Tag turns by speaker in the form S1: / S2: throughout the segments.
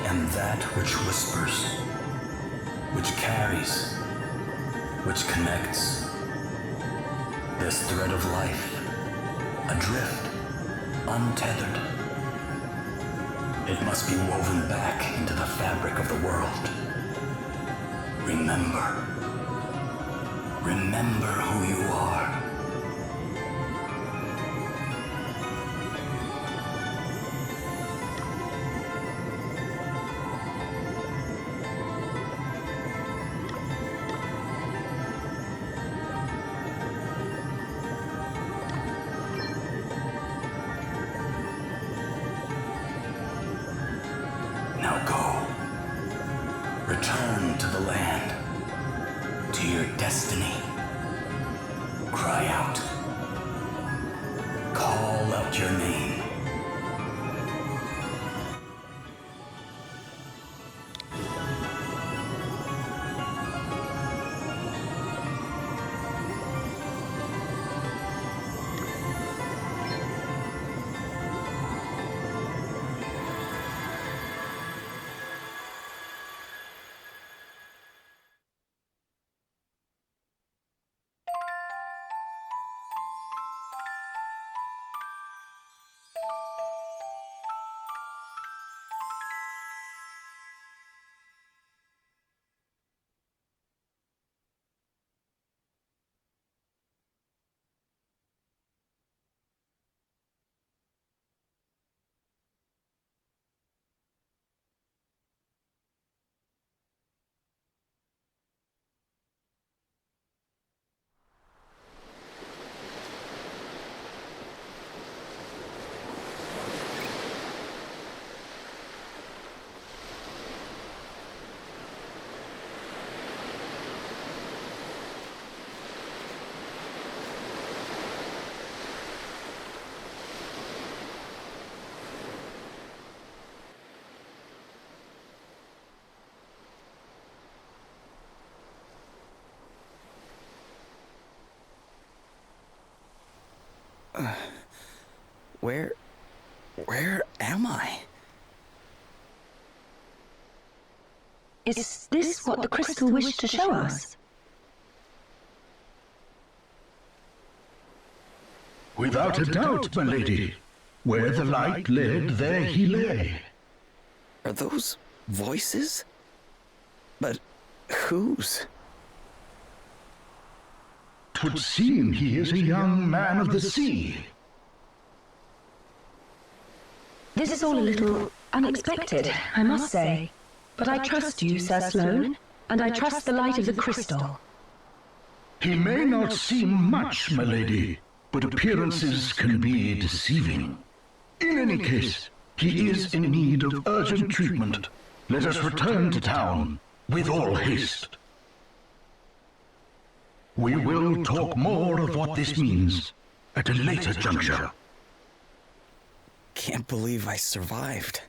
S1: am that which whispers, which carries, which connects. This thread of life, adrift, untethered. It must be woven back into the fabric of the world. Remember. Remember who you are. Now go. Return to the land, to your destiny. Cry out. Call out your name. Where am I?
S2: Is this what the crystal wished to show us?
S3: Without a doubt, my lady. Where the light led, there he lay.
S1: Are those voices? But whose?
S3: 'Twould seem he is a young man of the sea.
S2: This is all a little unexpected, I must say. But I trust you, Sir Sloane, and I trust the light of the crystal.
S3: He may not seem much, my lady, but appearances can be deceiving. In any case, he is in need of urgent treatment. Let us return to town with all haste. We will talk more of what this means at a later juncture.
S1: Can't believe I survived.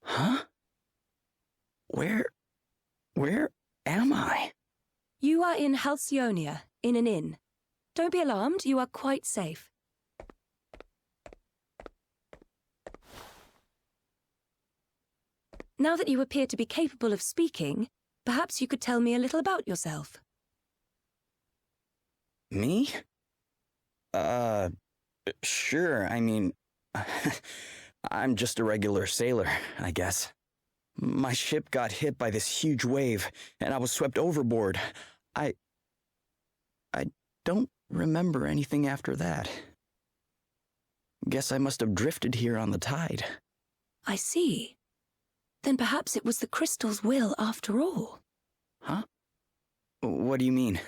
S1: Huh? Where am I?
S4: You are in Halcyonia, in an inn. Don't be alarmed, you are quite safe. Now that you appear to be capable of speaking, perhaps you could tell me a little about yourself.
S1: Me? Sure, I mean, I'm just a regular sailor, I guess. My ship got hit by this huge wave, and I was swept overboard. I don't remember anything after that. Guess I must have drifted here on the tide.
S4: I see. Then perhaps it was the crystal's will after all.
S1: Huh? What do you mean?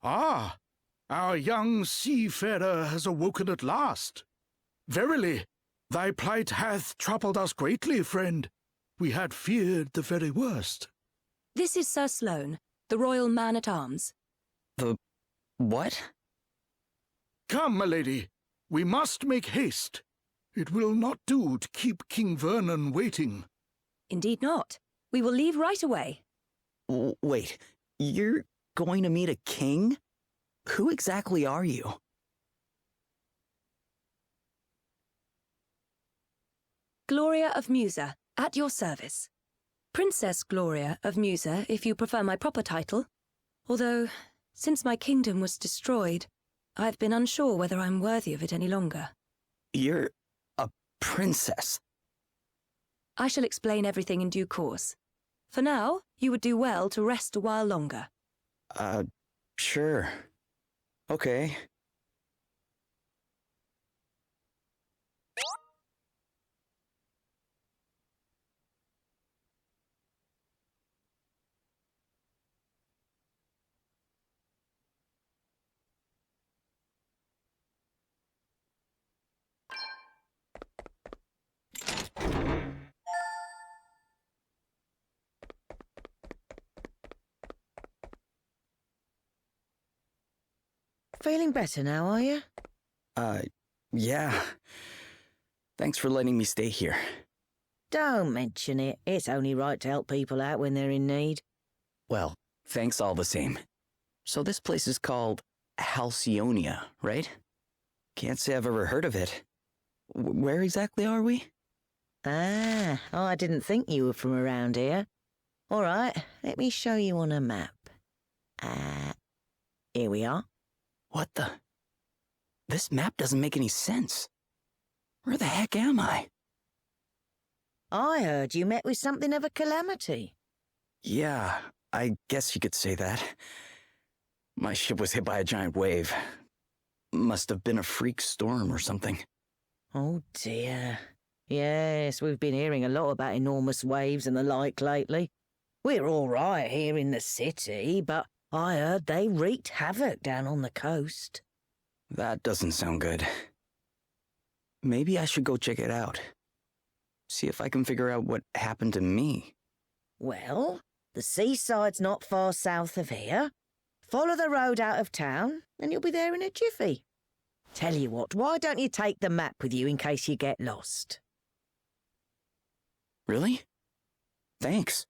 S3: Ah, our young seafarer has awoken at last. Verily, thy plight hath troubled us greatly, friend. We had feared the very worst.
S4: This is Sir Sloane, the royal man-at-arms.
S1: The... what?
S3: Come, my lady, we must make haste. It will not do to keep King Vernon waiting.
S4: Indeed not. We will leave right away.
S1: Wait, you're going to meet a king? Who exactly are you?
S4: Gloria of Musa, at your service. Princess Gloria of Musa, if you prefer my proper title. Although, since my kingdom was destroyed, I've been unsure whether I'm worthy of it any longer.
S1: You're a princess.
S4: I shall explain everything in due course. For now, you would do well to rest a while longer.
S1: Sure. Okay.
S5: Feeling better now, are you?
S1: Yeah. Thanks for letting me stay here.
S5: Don't mention it. It's only right to help people out when they're in need.
S1: Well, thanks all the same. So this place is called Halcyonia, right? Can't say I've ever heard of it. Where exactly are we?
S5: Ah, I didn't think you were from around here. All right, let me show you on a map. Here we are.
S1: What the? This map doesn't make any sense. Where the heck am I?
S5: I heard you met with something of a calamity.
S1: Yeah, I guess you could say that. My ship was hit by a giant wave. Must have been a freak storm or something.
S5: Oh dear. Yes, we've been hearing a lot about enormous waves and the like lately. We're all right here in the city, but I heard they wreaked havoc down on the coast.
S1: That doesn't sound good. Maybe I should go check it out. See if I can figure out what happened to me.
S5: Well, the seaside's not far south of here. Follow the road out of town, and you'll be there in a jiffy. Tell you what, why don't you take the map with you in case you get lost?
S1: Really? Thanks.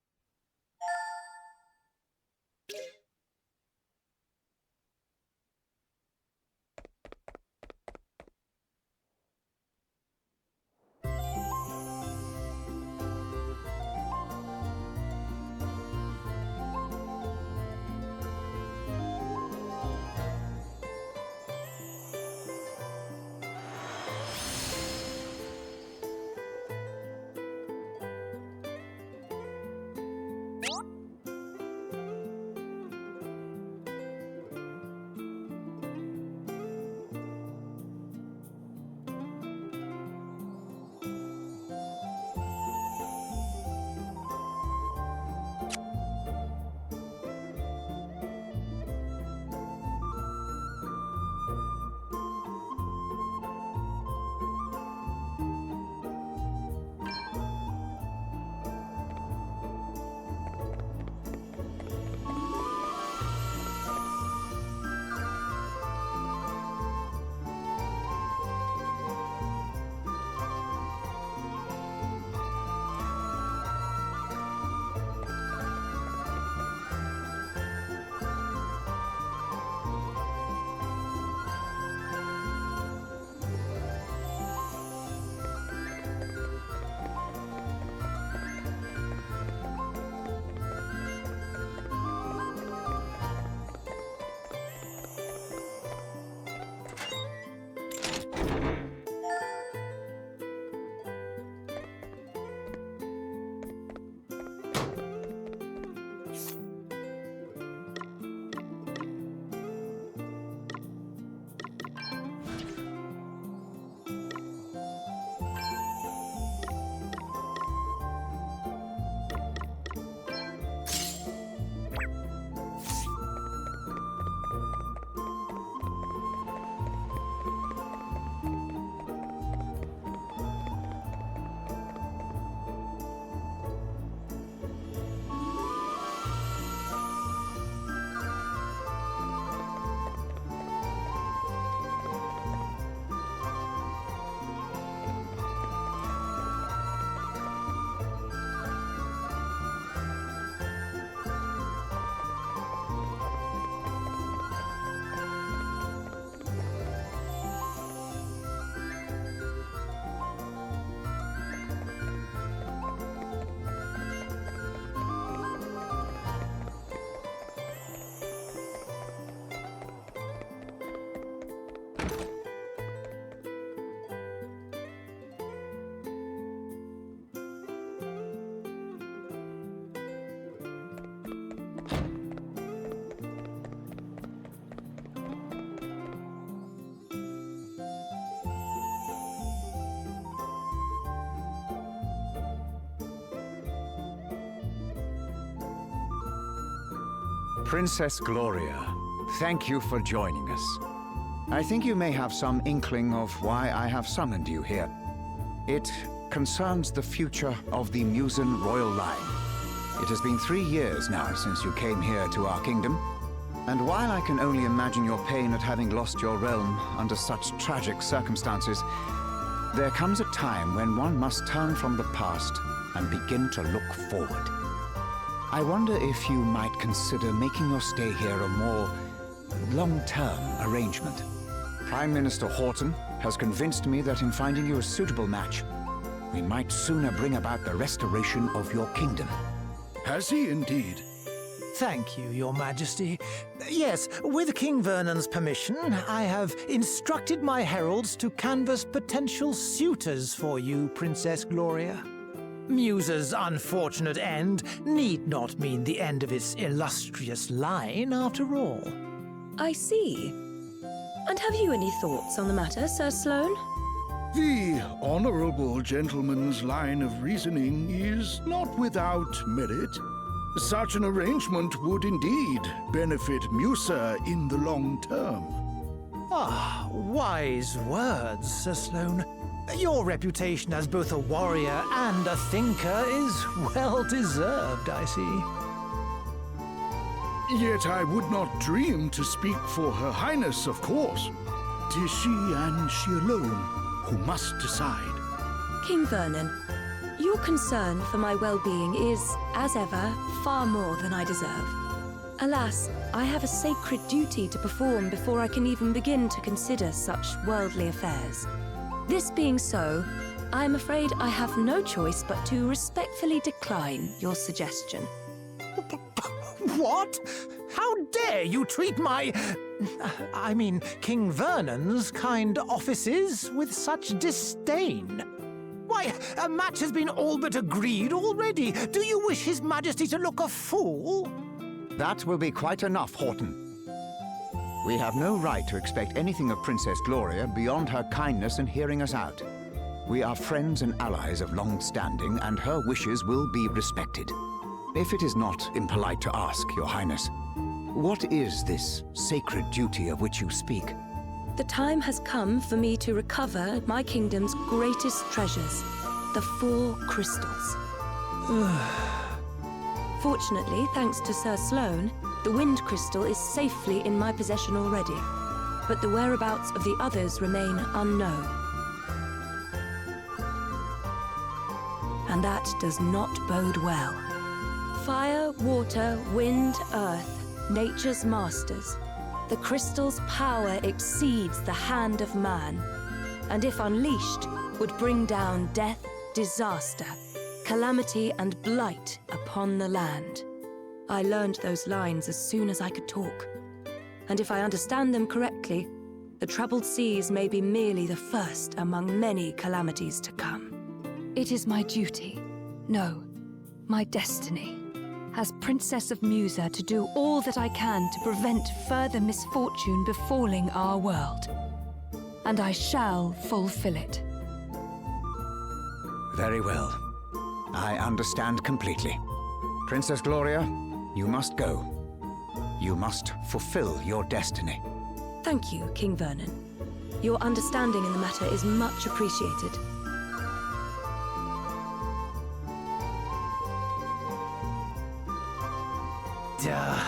S6: Princess Gloria, thank you for joining us. I think you may have some inkling of why I have summoned you here. It concerns the future of the Musen royal line. It has been 3 years now since you came here to our kingdom, and while I can only imagine your pain at having lost your realm under such tragic circumstances, there comes a time when one must turn from the past and begin to look forward. I wonder if you might consider making your stay here a more long-term arrangement. Prime Minister Horton has convinced me that in finding you a suitable match, we might sooner bring about the restoration of your kingdom.
S3: Has he indeed?
S7: Thank you, Your Majesty. Yes, with King Vernon's permission, I have instructed my heralds to canvass potential suitors for you, Princess Gloria. Musa's unfortunate end need not mean the end of its illustrious line, after all.
S4: I see. And have you any thoughts on the matter, Sir Sloane?
S3: The honorable gentleman's line of reasoning is not without merit. Such an arrangement would indeed benefit Musa in the long term.
S7: Ah, wise words, Sir Sloane. Your reputation as both a warrior and a thinker is well deserved, I see.
S3: Yet I would not dream to speak for Her Highness, of course. 'Tis she and she alone who must decide.
S4: King Vernon, your concern for my well-being is, as ever, far more than I deserve. Alas, I have a sacred duty to perform before I can even begin to consider such worldly affairs. This being so, I am afraid I have no choice but to respectfully decline your suggestion.
S7: What? How dare you treat King Vernon's kind offices with such disdain? Why, a match has been all but agreed already. Do you wish His Majesty to look a fool?
S6: That will be quite enough, Horton. We have no right to expect anything of Princess Gloria beyond her kindness in hearing us out. We are friends and allies of long standing, and her wishes will be respected. If it is not impolite to ask, Your Highness, what is this sacred duty of which you speak?
S4: The time has come for me to recover my kingdom's greatest treasures, the 4 crystals. Fortunately, thanks to Sir Sloane, the wind crystal is safely in my possession already, but the whereabouts of the others remain unknown. And that does not bode well. Fire, water, wind, earth, nature's masters. The crystal's power exceeds the hand of man, and if unleashed, would bring down death, disaster, calamity and blight upon the land. I learned those lines as soon as I could talk. And if I understand them correctly, the troubled seas may be merely the first among many calamities to come.
S8: It is my duty, no, my destiny, as Princess of Musa, to do all that I can to prevent further misfortune befalling our world. And I shall fulfill it.
S6: Very well. I understand completely. Princess Gloria, you must go. You must fulfill your destiny.
S4: Thank you, King Vernon. Your understanding in the matter is much appreciated.
S7: Duh.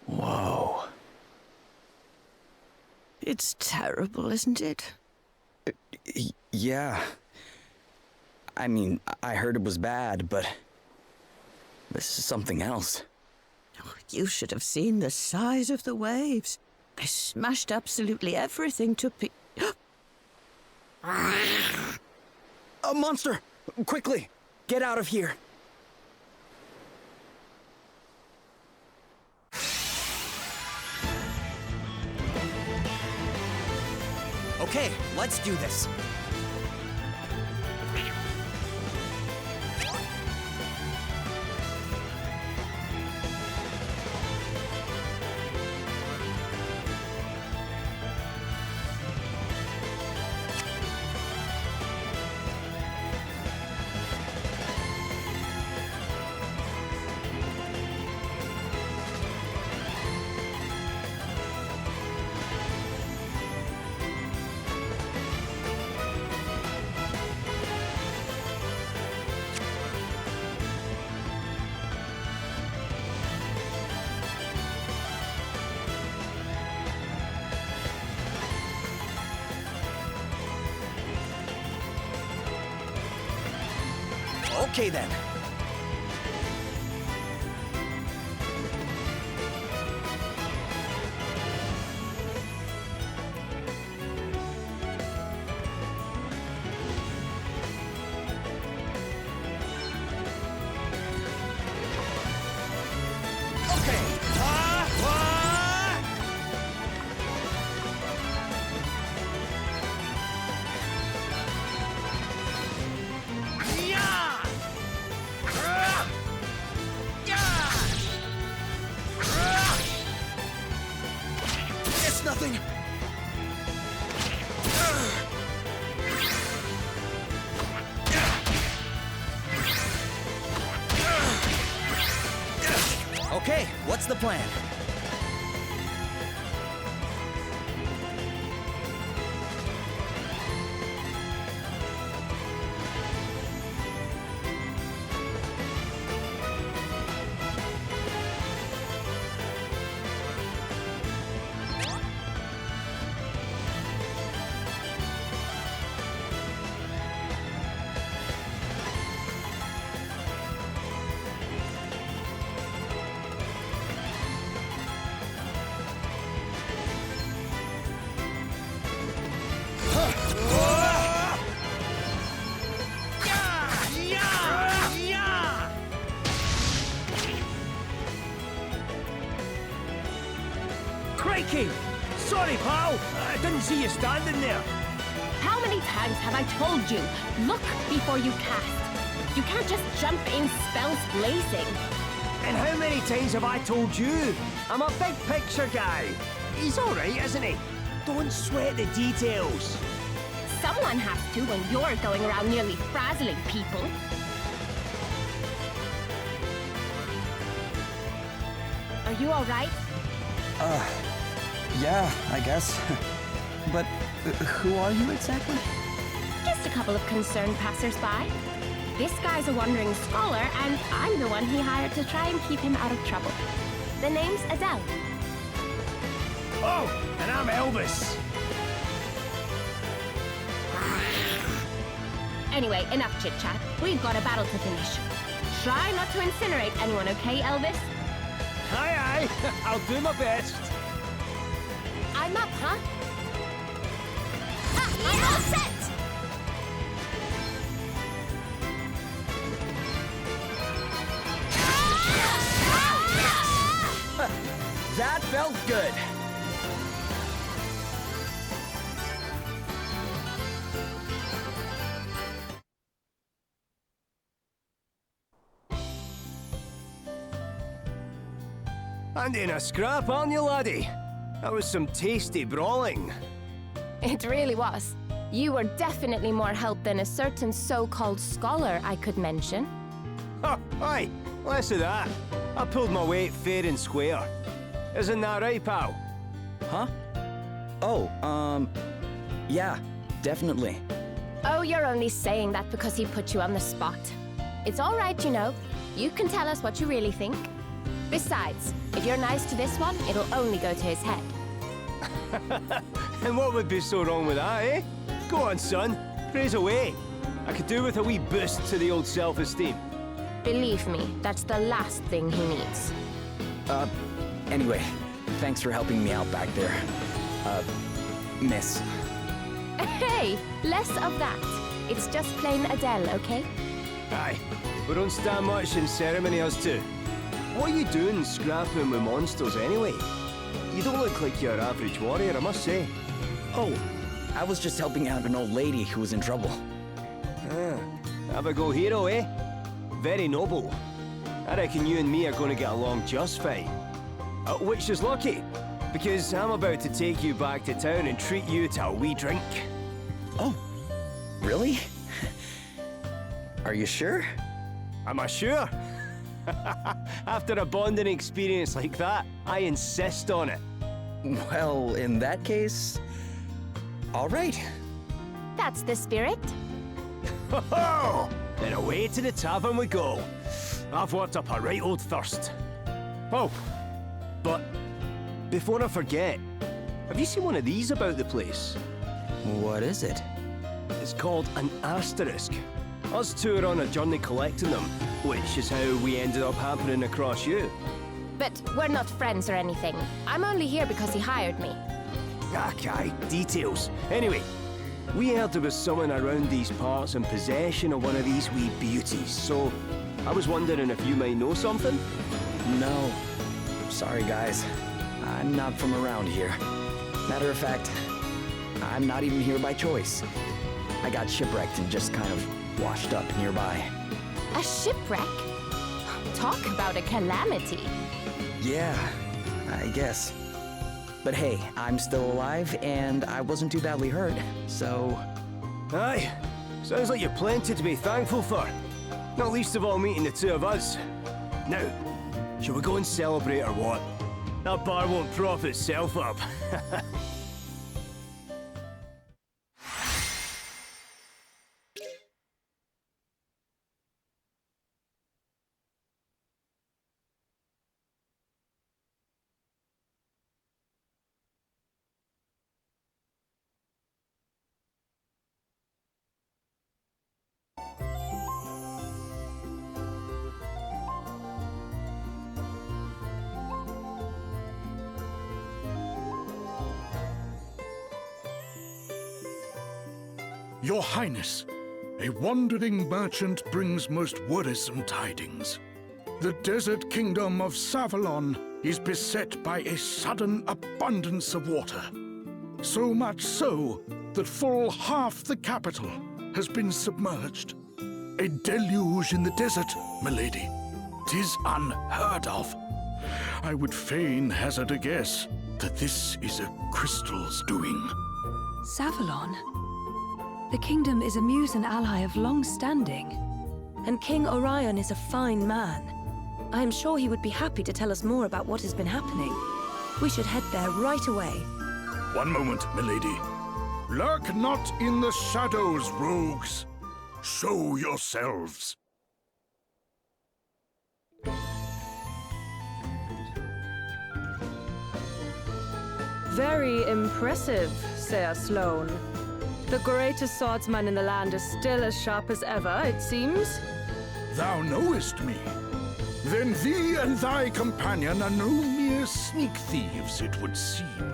S1: Whoa.
S5: It's terrible, isn't it?
S1: Yeah. I mean, I heard it was bad, but this is something else.
S5: You should have seen the size of the waves. They smashed absolutely everything to
S1: A monster! Quickly! Get out of here!
S9: Okay, let's do this. Okay then. Nothing. Okay, what's the plan?
S10: Crikey! Sorry, pal. I didn't see you standing there.
S11: How many times have I told you, look before you cast? You can't just jump in spells blazing.
S10: And how many times have I told you? I'm a big picture guy. He's all right, isn't he? Don't sweat the details.
S11: Someone has to when you're going around nearly frazzling people. Are you all right?
S1: Yeah, I guess. But who are you exactly?
S11: Just a couple of concerned passers-by. This guy's a wandering scholar, and I'm the one he hired to try and keep him out of trouble. The name's Adele.
S10: Oh, and I'm Elvis.
S11: Anyway, enough chit-chat. We've got a battle to finish. Try not to incinerate anyone, okay, Elvis?
S10: Aye, aye. I'll do my best.
S11: I'm up, huh? I'm all set!
S1: That felt good.
S10: And in a scrap, aren't you, laddie? That was some tasty brawling.
S11: It really was. You were definitely more help than a certain so-called scholar I could mention.
S10: Ha! Aye, less of that. I pulled my weight fair and square. Isn't that right, pal?
S1: Huh? Oh, yeah, definitely.
S11: Oh, you're only saying that because he put you on the spot. It's all right, you know. You can tell us what you really think. Besides, if you're nice to this one, it'll only go to his head.
S10: And what would be so wrong with that, eh? Go on, son. Praise away. I could do with a wee boost to the old self-esteem.
S11: Believe me, that's the last thing he needs.
S1: Anyway, thanks for helping me out back there. Miss.
S11: Hey, less of that. It's just plain Adele, okay?
S10: Aye, we don't stand much in ceremony, us two. What are you doing scrapping with monsters anyway? You don't look like your average warrior, I must say.
S1: Oh, I was just helping out an old lady who was in trouble.
S10: Have a go hero, eh? Very noble. I reckon you and me are going to get along just fine. Which is lucky, because I'm about to take you back to town and treat you to a wee drink.
S1: Oh, really? Are you sure?
S10: Am I sure? After a bonding experience like that, I insist on it.
S1: Well, in that case, all right.
S11: That's the spirit.
S10: Ho-ho! Then away to the tavern we go. I've worked up a right old thirst. Oh, but before I forget, have you seen one of these about the place?
S1: What is it?
S10: It's called an asterisk. Us two are on a journey collecting them, which is how we ended up happening across you.
S11: But we're not friends or anything. I'm only here because he hired me.
S10: Okay, details. Anyway, we heard there was someone around these parts in possession of one of these wee beauties, so I was wondering if you might know something?
S1: No. Sorry, guys. I'm not from around here. Matter of fact, I'm not even here by choice. I got shipwrecked and just kind of washed up nearby.
S11: A shipwreck? Talk about a calamity.
S1: Yeah, I guess. But hey, I'm still alive, and I wasn't too badly hurt, so...
S10: Aye, sounds like you've plenty to be thankful for. Not least of all meeting the two of us. Now, shall we go and celebrate or what? That bar won't prop itself up.
S3: Your Highness, a wandering merchant brings most worrisome tidings. The desert kingdom of Savalon is beset by a sudden abundance of water. So much so that full half the capital has been submerged. A deluge in the desert, milady. 'Tis unheard of. I would fain hazard a guess that this is a crystal's doing.
S8: Savalon? The kingdom is a Musen ally of long standing.
S4: And King Orion is a fine man. I am sure he would be happy to tell us more about what has been happening. We should head there right away.
S3: One moment, milady. Lurk not in the shadows, rogues. Show yourselves.
S12: Very impressive, Sir Sloane.
S4: The greatest swordsman in the land is still as sharp as ever, it seems.
S3: Thou knowest me. Then thee and thy companion are no mere sneak thieves, it would seem.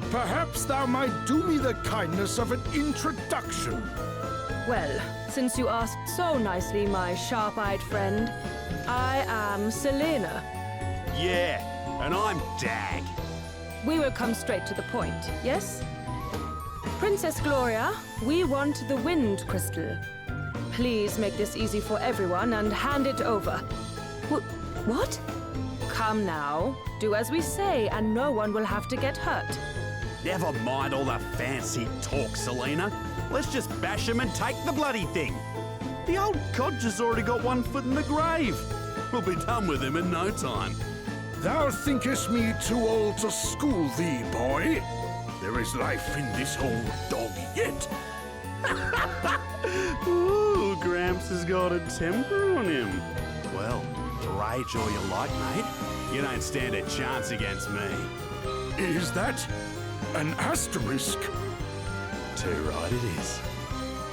S3: Perhaps thou might do me the kindness of an introduction.
S4: Well, since you asked so nicely, my sharp-eyed friend, I am Selena.
S12: Yeah, and I'm Dag.
S4: We will come straight to the point, yes? Princess Gloria, we want the wind crystal. Please make this easy for everyone and hand it over. What? Come now. Do as we say, and no one will have to get hurt.
S12: Never mind all the fancy talk, Selena. Let's just bash him and take the bloody thing. The old codger's already got one foot in the grave. We'll be done with him in no time.
S3: Thou thinkest me too old to school thee, boy? There is life in this old dog yet.
S12: Ooh, Gramps has got a temper on him. Well, rage all you like, mate. You don't stand a chance against me.
S3: Is that an asterisk?
S12: Too right it is.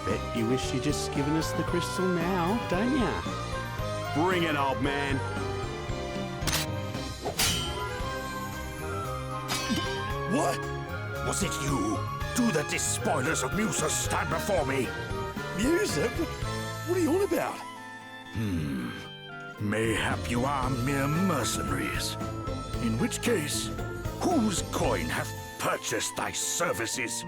S12: Bet you wish you'd just given us the crystal now, don't ya? Bring it, old man.
S3: What? Was it you? Do the despoilers of Musa stand before me?
S12: Music? What are you on about?
S3: Mayhap you are mere mercenaries. In which case, whose coin hath purchased thy services?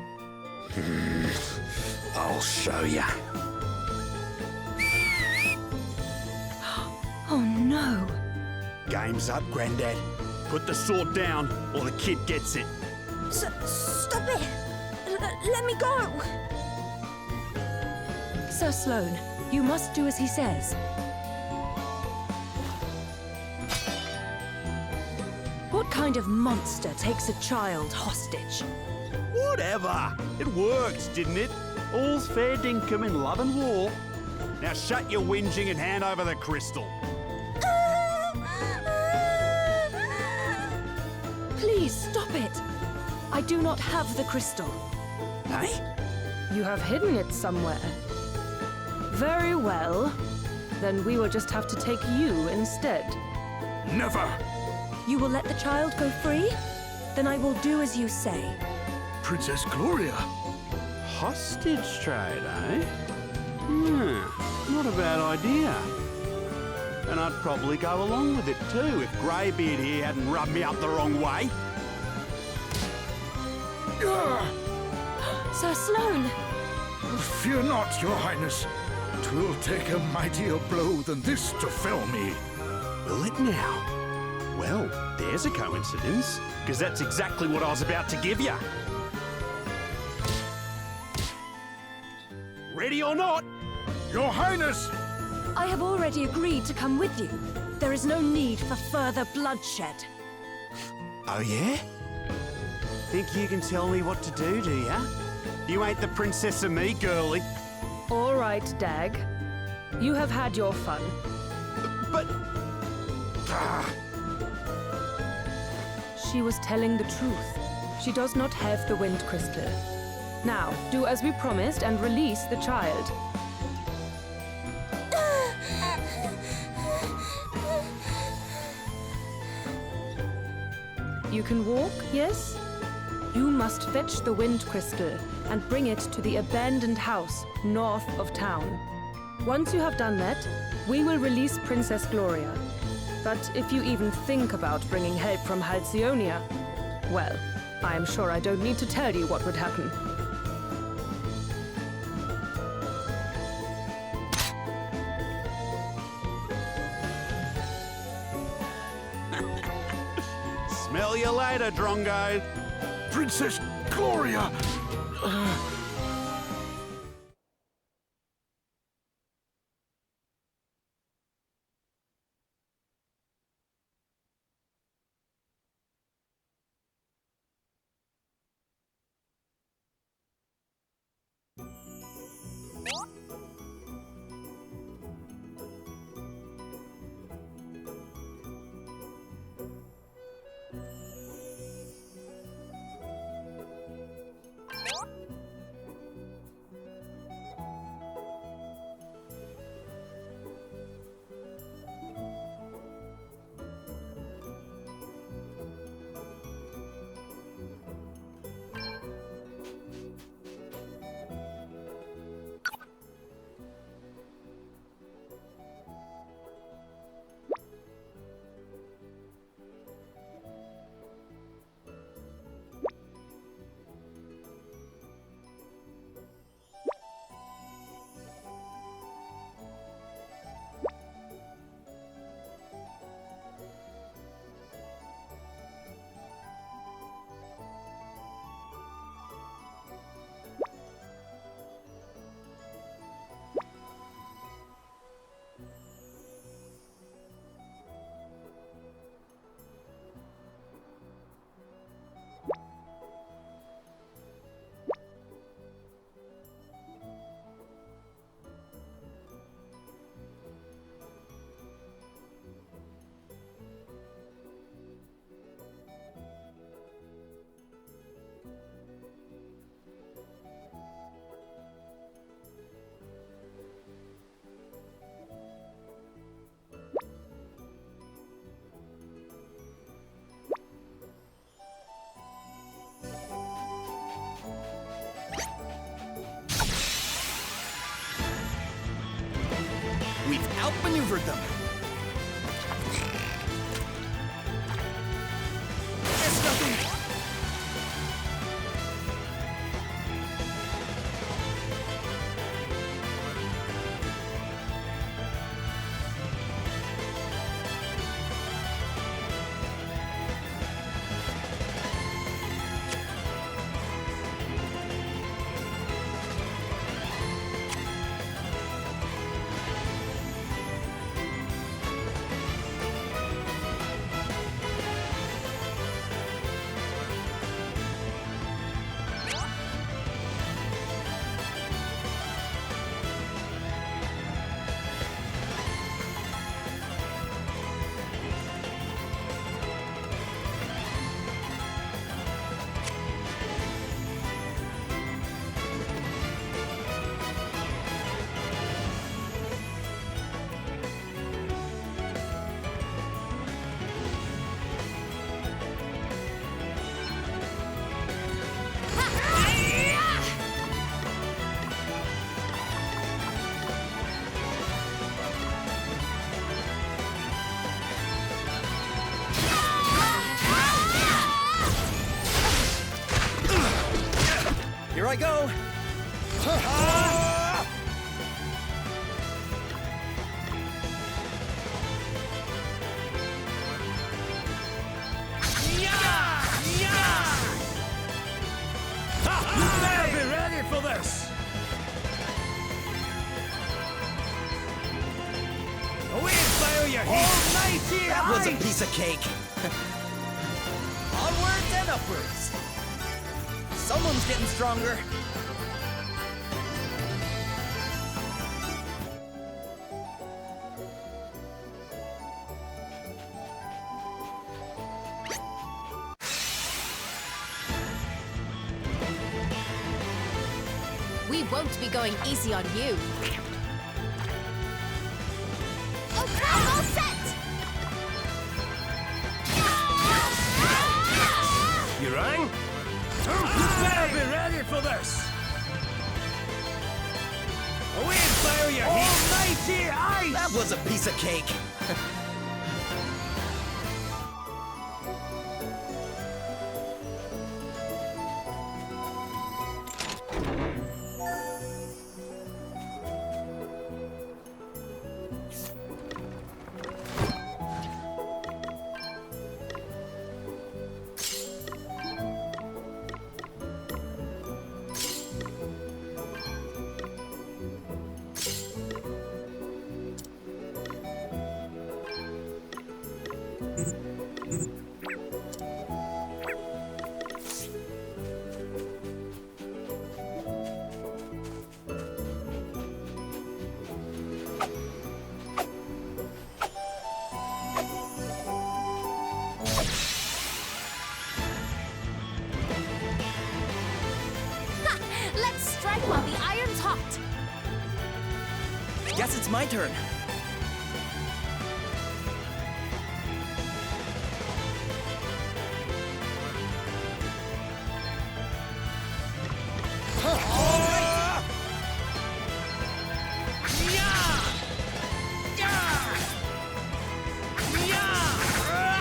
S3: I'll show ya.
S8: Oh no.
S12: Game's up, Grandad. Put the sword down, or the kid gets it.
S8: Stop it! Let me go!
S4: Sir Sloane, you must do as he says. What kind of monster takes a child hostage?
S12: Whatever. It worked, didn't it? All's fair dinkum in love and war. Now shut your whinging and hand over the crystal.
S4: Please stop it! I do not have the crystal.
S12: Hey?
S4: You have hidden it somewhere. Very well. Then we will just have to take you instead.
S3: Never!
S4: You will let the child go free? Then I will do as you say.
S3: Princess Gloria!
S12: Hostage trade, eh? Not a bad idea. And I'd probably go along with it too if Greybeard here hadn't rubbed me up the wrong way.
S4: Sir Sloane!
S3: Fear not, Your Highness. 'Twill take a mightier blow than this to fell me.
S12: Will it now? Well, there's a coincidence, because that's exactly what I was about to give you. Ready or not?
S3: Your Highness!
S4: I have already agreed to come with you. There is no need for further bloodshed.
S12: Oh, yeah? Think you can tell me what to do ya? You ain't the princess of me, girlie.
S4: All right, Dag. You have had your fun.
S12: But...
S4: She was telling the truth. She does not have the wind crystal. Now, do as we promised and release the child. You can walk, yes? You must fetch the wind crystal and bring it to the abandoned house north of town. Once you have done that, we will release Princess Gloria. But if you even think about bringing help from Halcyonia, well, I am sure I don't need to tell you what would happen.
S12: Smell you later, Drongo.
S3: Princess Gloria!
S9: We've outmaneuvered them. It's nothing. Here I go!
S10: You better be ready for this! Away, fire your heat! Almighty
S9: That was a
S10: ice!
S9: piece of cake. Onwards and upwards. Someone's getting stronger.
S11: We won't be going easy on you. Okay, all set!
S10: You rang? You better be ready for this! Away, fire your heat! Almighty ice!
S9: That was a piece of cake.
S11: Let's strike while the iron's hot.
S9: Guess it's my turn.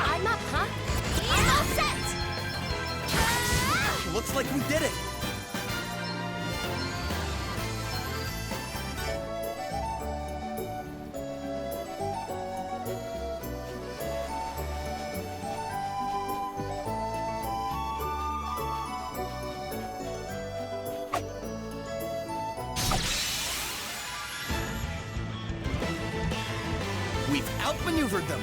S11: I'm up, huh? I'm all set!
S9: Looks like we did it. We've outmaneuvered them.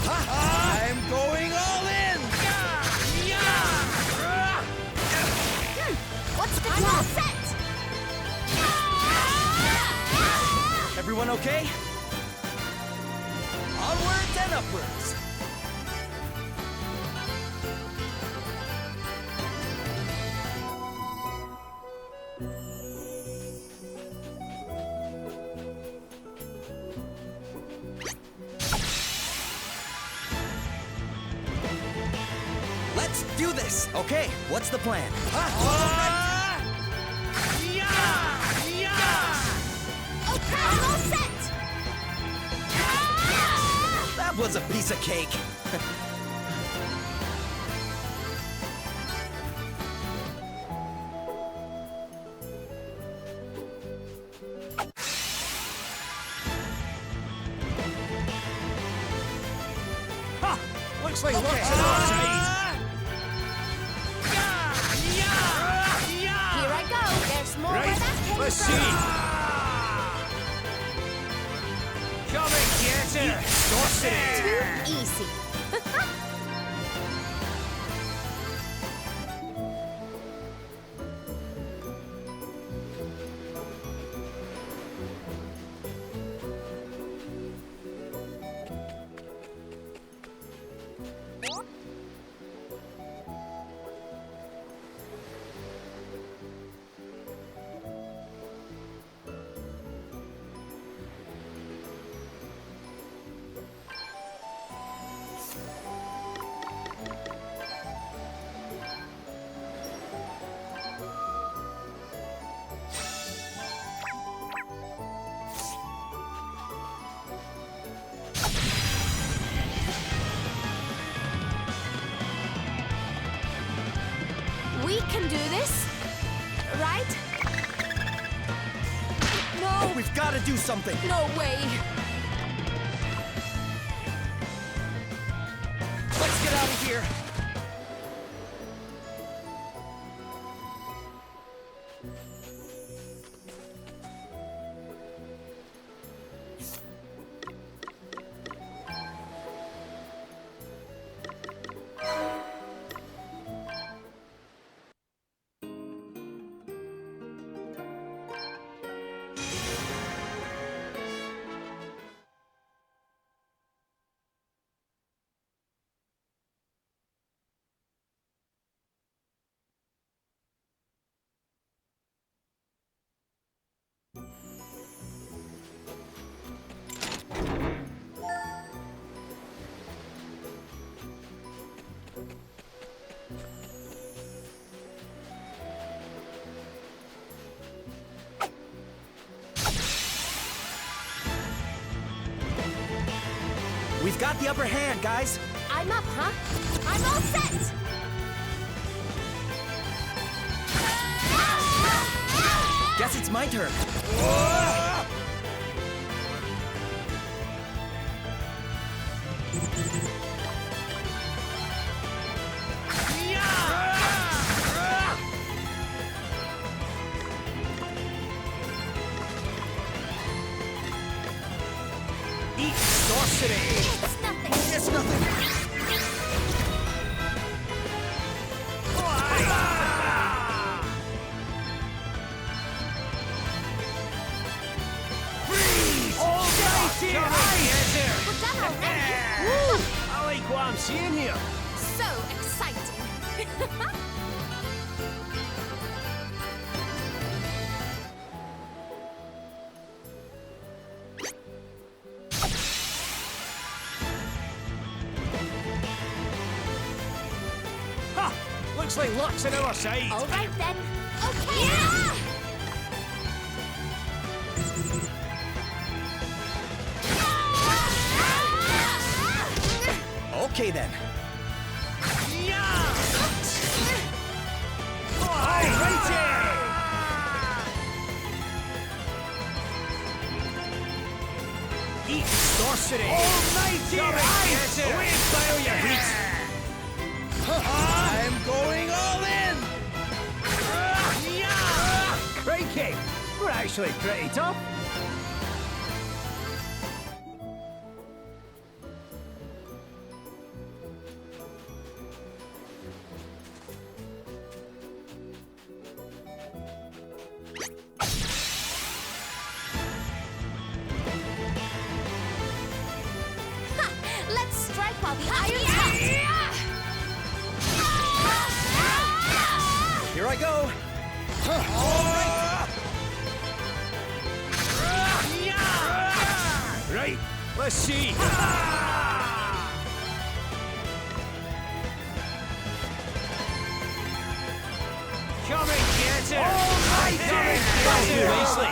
S9: I'm going all in!
S11: What's the I'm all set!
S9: Everyone okay? Onwards and upwards. Let's do this! Okay, what's the plan?
S11: Okay, I'm all set!
S9: That was a piece of cake!
S10: Looks like Luxendarc side.
S11: Here I go. There's more where that came
S10: Let's
S11: from.
S10: see. Come and get her. Exhausted.
S11: Too easy. We can do this, right? No!
S9: We've got to do something!
S11: No way!
S9: Let's get out of here! We've got the upper hand, guys!
S11: I'm up, huh? I'm all set!
S9: Guess it's my turn.
S11: It's nothing!
S9: It's nothing!
S11: We're done already!
S10: I like what I'm seeing here.
S11: So exciting!
S10: Ha! Looks like luck's on our side.
S11: All right then. Okay! Yeah!
S9: Okay then.
S10: Eat sorcery! Almighty ice! Away, file your heat!
S9: I'm going all in!
S10: Crikey! We're actually pretty tough.
S11: Let's strike while the iron's hot!
S9: Here I go! All right!
S10: Right, let's see. too nicely.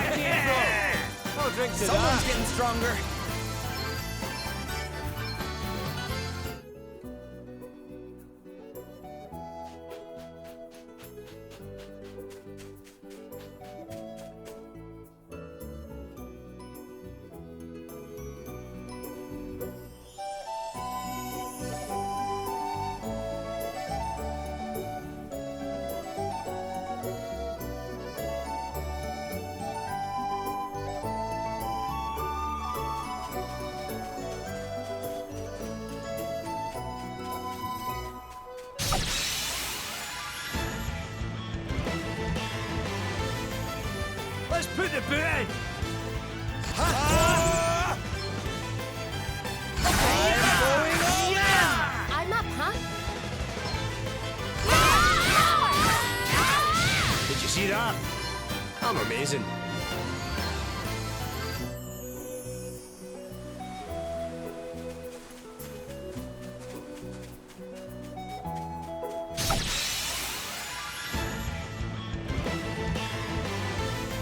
S10: I'll drink to
S9: Someone's getting stronger.
S10: Let's put the boot in!
S11: I'm up, huh?
S10: Did you see that? I'm amazing.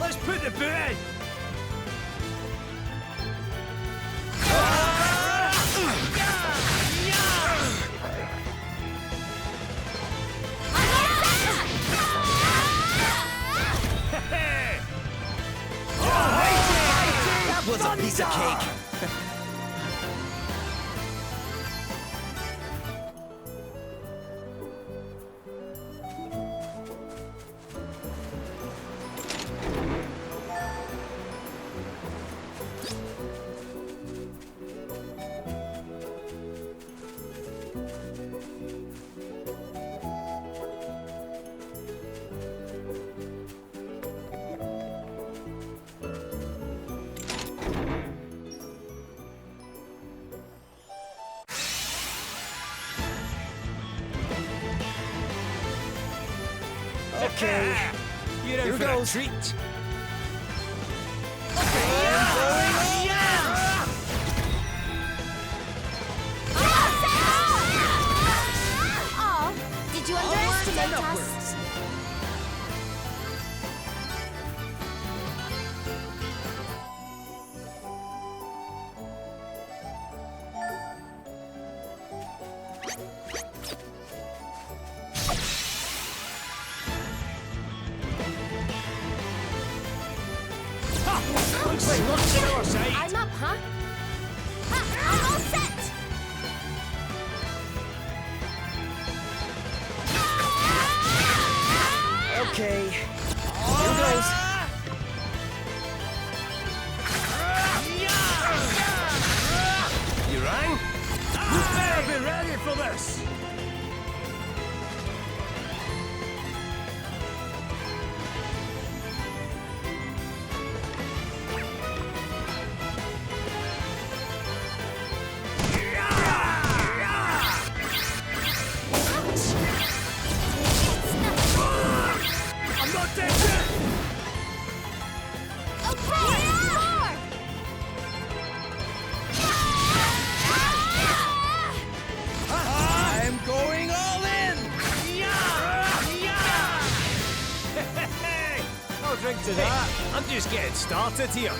S10: Let's put the boot in!
S9: That was a piece of cake.
S10: Okay, you're in for a treat.
S11: Oh, did you underestimate us?
S10: Looks like luck's on our side.
S11: I'm up, huh? I'm all set!
S1: Okay, here goes.
S10: You rang? You better be ready for this! I'm not dead yet!
S11: More!
S9: I'm going all in.
S10: I'll drink to that. I'm just getting started here.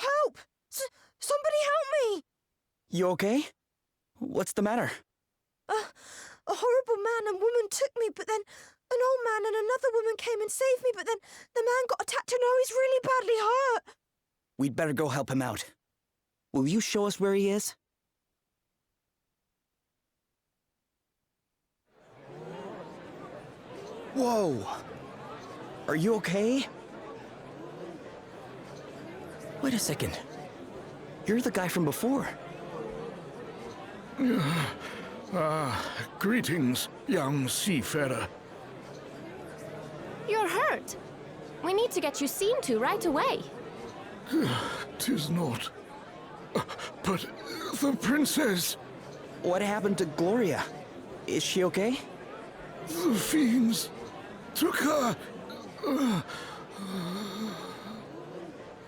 S13: Help! Somebody help me!
S1: You okay? What's the matter?
S13: A horrible man and woman took me, but then an old man and another woman came and saved me, but then the man got attacked and now he's really badly hurt.
S1: We'd better go help him out. Will you show us where he is? Whoa! Are you okay? Wait a second. You're the guy from before.
S3: Greetings, young seafarer.
S11: You're hurt. We need to get you seen to right away.
S3: 'Tis not. But the princess...
S1: What happened to Gloria? Is she okay?
S3: The fiends took her.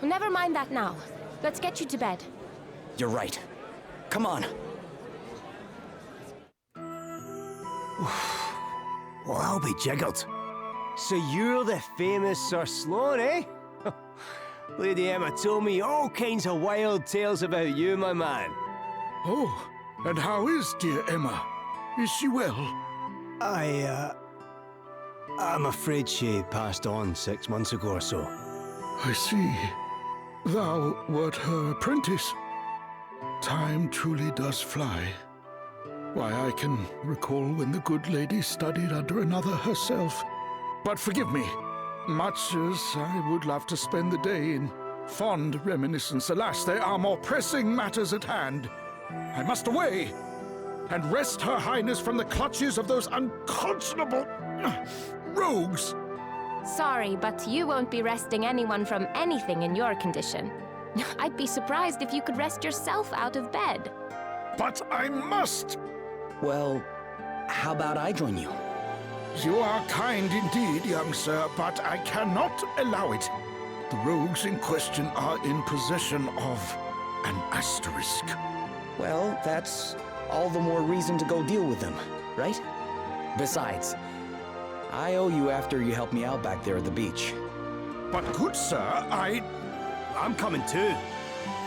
S11: Never mind that now. Let's get you to bed.
S1: You're right. Come on.
S10: Well, I'll be jiggered. So you're the famous Sir Sloan, eh? Lady Emma told me all kinds of wild tales about you, my man.
S3: Oh, and how is dear Emma? Is she well?
S10: I'm afraid she passed on 6 months ago or so.
S3: I see. Thou wert her apprentice. Time truly does fly. Why, I can recall when the good lady studied under another herself. But forgive me, much as I would love to spend the day in fond reminiscence, alas, there are more pressing matters at hand. I must away and wrest Her Highness from the clutches of those unconscionable rogues.
S11: Sorry, but you won't be wresting anyone from anything in your condition. I'd be surprised if you could wrest yourself out of bed.
S3: But I must!
S1: Well, how about I join you?
S3: You are kind indeed, young sir, but I cannot allow it. The rogues in question are in possession of an asterisk.
S1: Well, that's all the more reason to go deal with them, right? Besides, I owe you after you helped me out back there at the beach.
S3: But good sir,
S10: I'm coming too.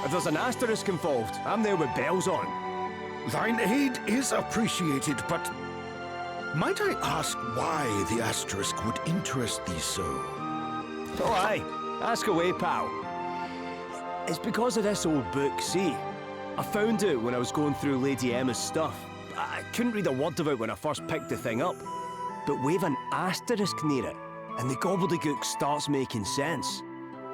S10: If there's an asterisk involved, I'm there with bells on.
S3: Thine aid is appreciated, but might I ask why the asterisk would interest thee so?
S10: Oh, aye. Ask away, pal. It's because of this old book, see? I found it when I was going through Lady Emma's stuff. I couldn't read a word of it when I first picked the thing up. But wave an asterisk near it, and the gobbledygook starts making sense.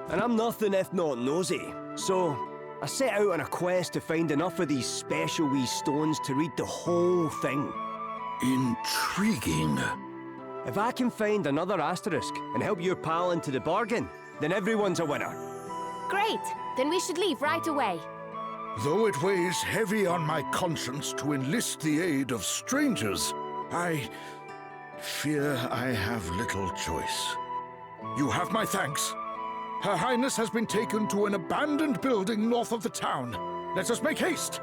S10: And I'm nothing if not nosy, so I set out on a quest to find enough of these special wee stones to read the whole thing.
S3: Intriguing.
S10: If I can find another asterisk and help your pal into the bargain, then everyone's a winner.
S11: Great! Then we should leave right away.
S3: Though it weighs heavy on my conscience to enlist the aid of strangers, I fear I have little choice. You have my thanks. Her Highness has been taken to an abandoned building north of the town. Let us make haste!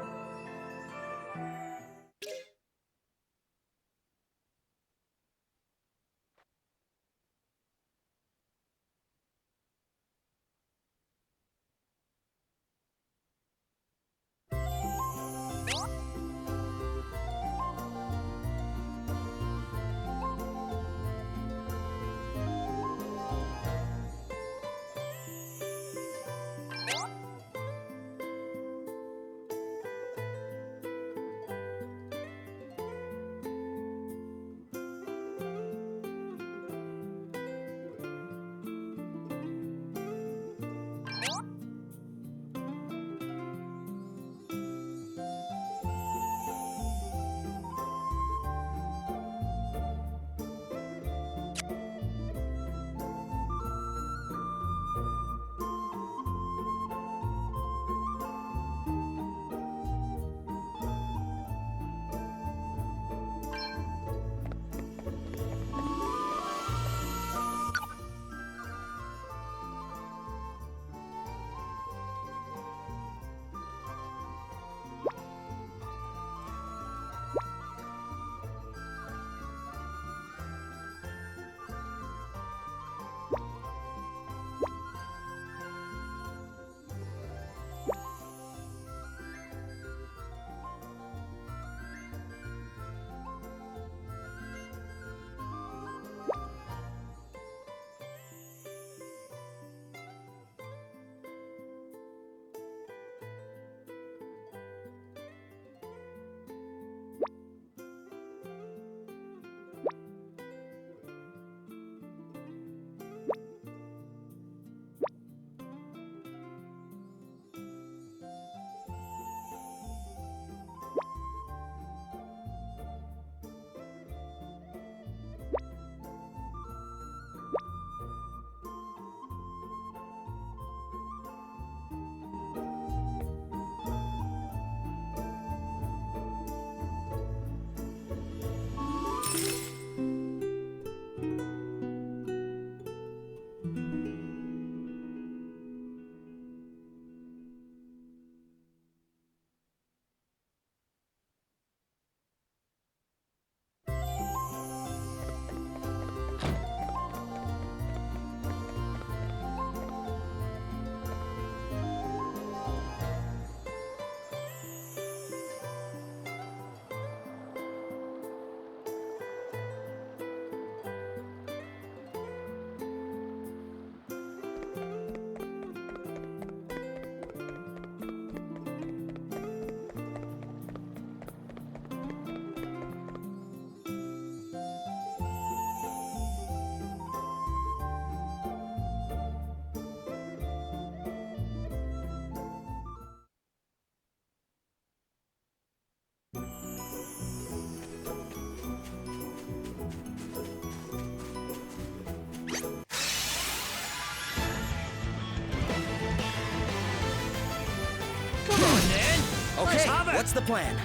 S9: have it! What's the plan?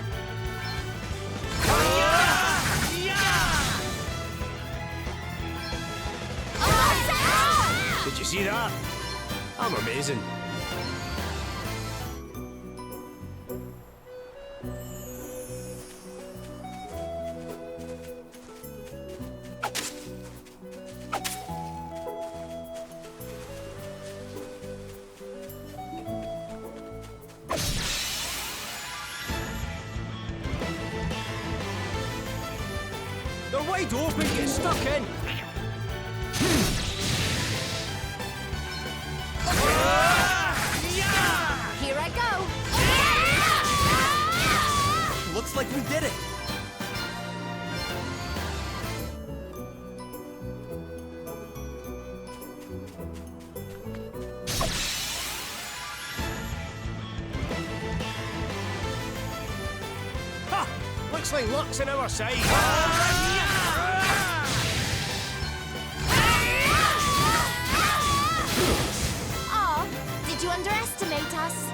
S10: Did you see that? I'm amazing. They're wide open, get stuck in.
S11: Here I go.
S9: Looks like we did it.
S10: Ha! Looks like luck's on our side.
S11: Oh, did you underestimate us?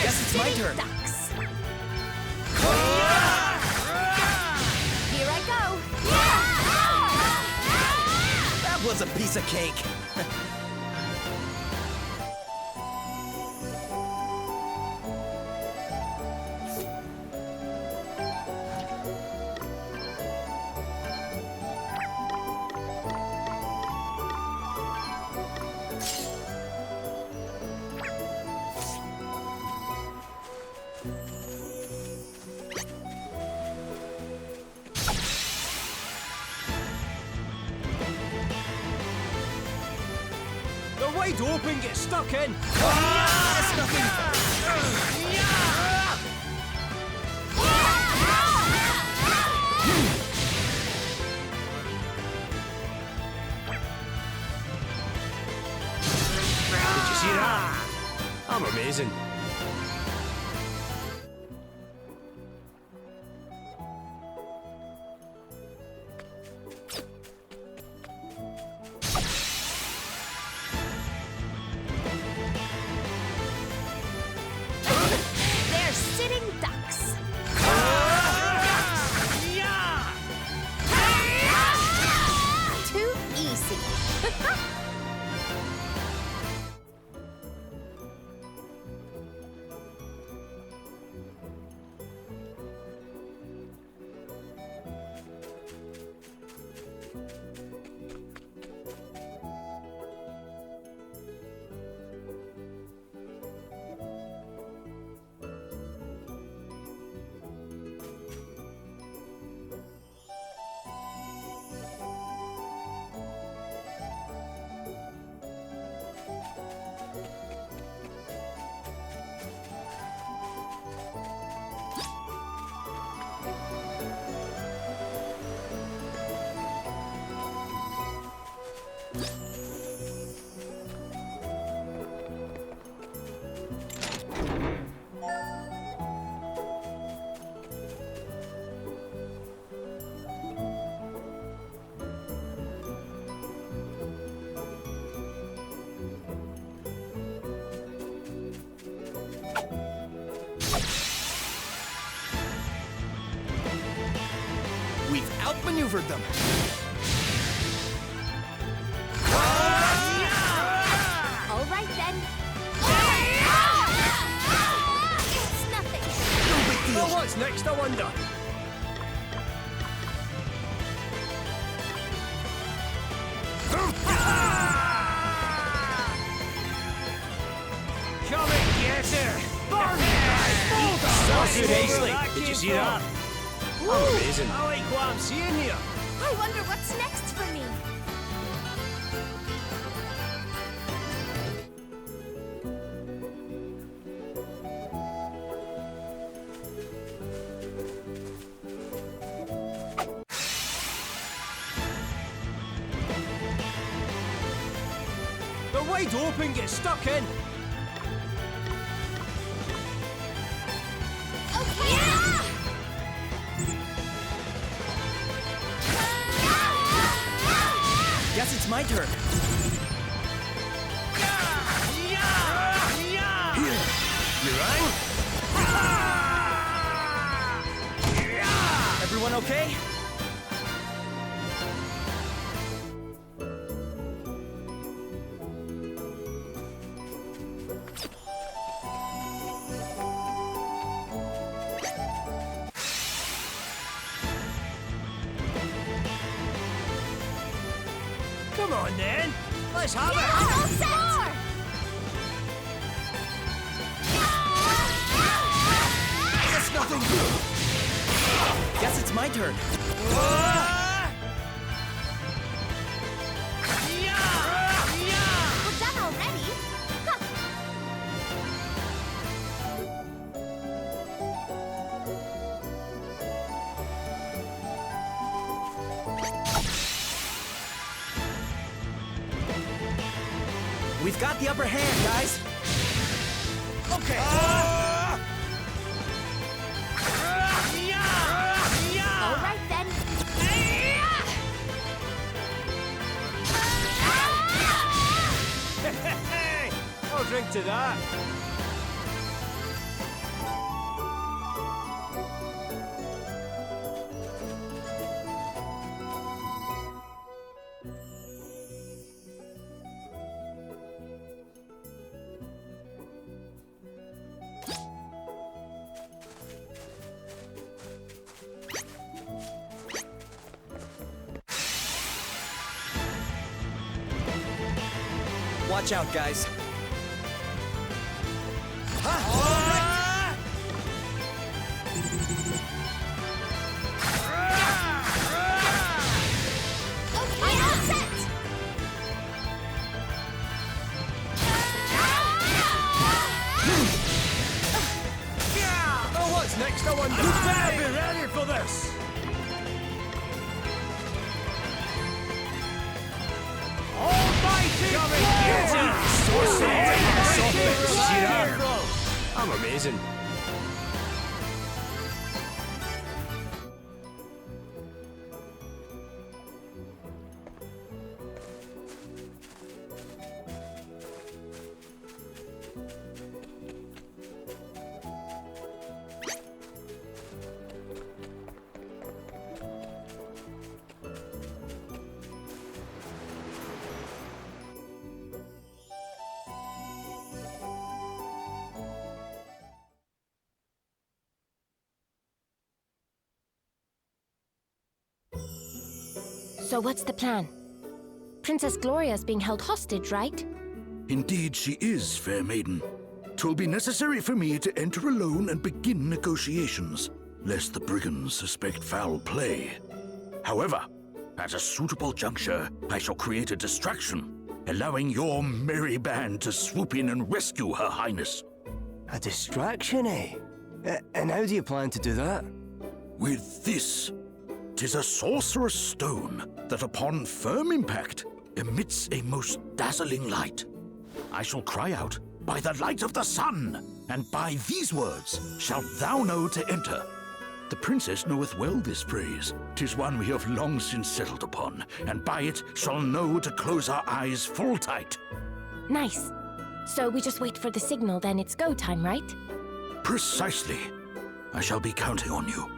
S9: Guess it's my turn.
S11: Ducks. Here I go.
S9: That was a piece of cake.
S10: They're wide open, get stuck in.
S9: That's nothing.
S10: Did you see that? I'm amazing.
S11: They're sitting ducks. Too easy.
S9: We've outmaneuvered them.
S11: All right then. It's nothing.
S9: No big deal.
S10: Well, what's next, I wonder? Come and get her! So nicely. Did you see that? I'm amazing. I like what I'm seeing here.
S11: I wonder what's next for me.
S10: wide open, get stuck in.
S9: Guess it's my turn.
S10: Here, Lorraine.
S9: Everyone okay?
S10: Come on then, let's have it.
S11: All set!
S9: That's nothing. Guess it's my turn.
S11: We're done already? Huh.
S9: We've got the upper hand, guys. Okay.
S11: All right then.
S10: Hey, I'll drink to that.
S9: Watch out, guys.
S11: Okay, all set!
S10: Oh, what's next? I wonder. You better be ready for this. Almighty I'm amazing.
S11: So what's the plan? Princess Gloria's being held hostage, right?
S3: Indeed she is, fair maiden. 'Twill be necessary for me to enter alone and begin negotiations, lest the brigands suspect foul play. However, at a suitable juncture, I shall create a distraction, allowing your merry band to swoop in and rescue Her Highness.
S10: A distraction, eh? And how do you plan to do that?
S3: With this. 'Tis a sorcerer's stone that upon firm impact emits a most dazzling light. I shall cry out, "By the light of the sun!" and by these words shalt thou know to enter. The princess knoweth well this phrase. 'Tis one we have long since settled upon, and by it shall know to close our eyes full tight.
S11: Nice. So we just wait for the signal, then it's go time, right?
S3: Precisely. I shall be counting on you.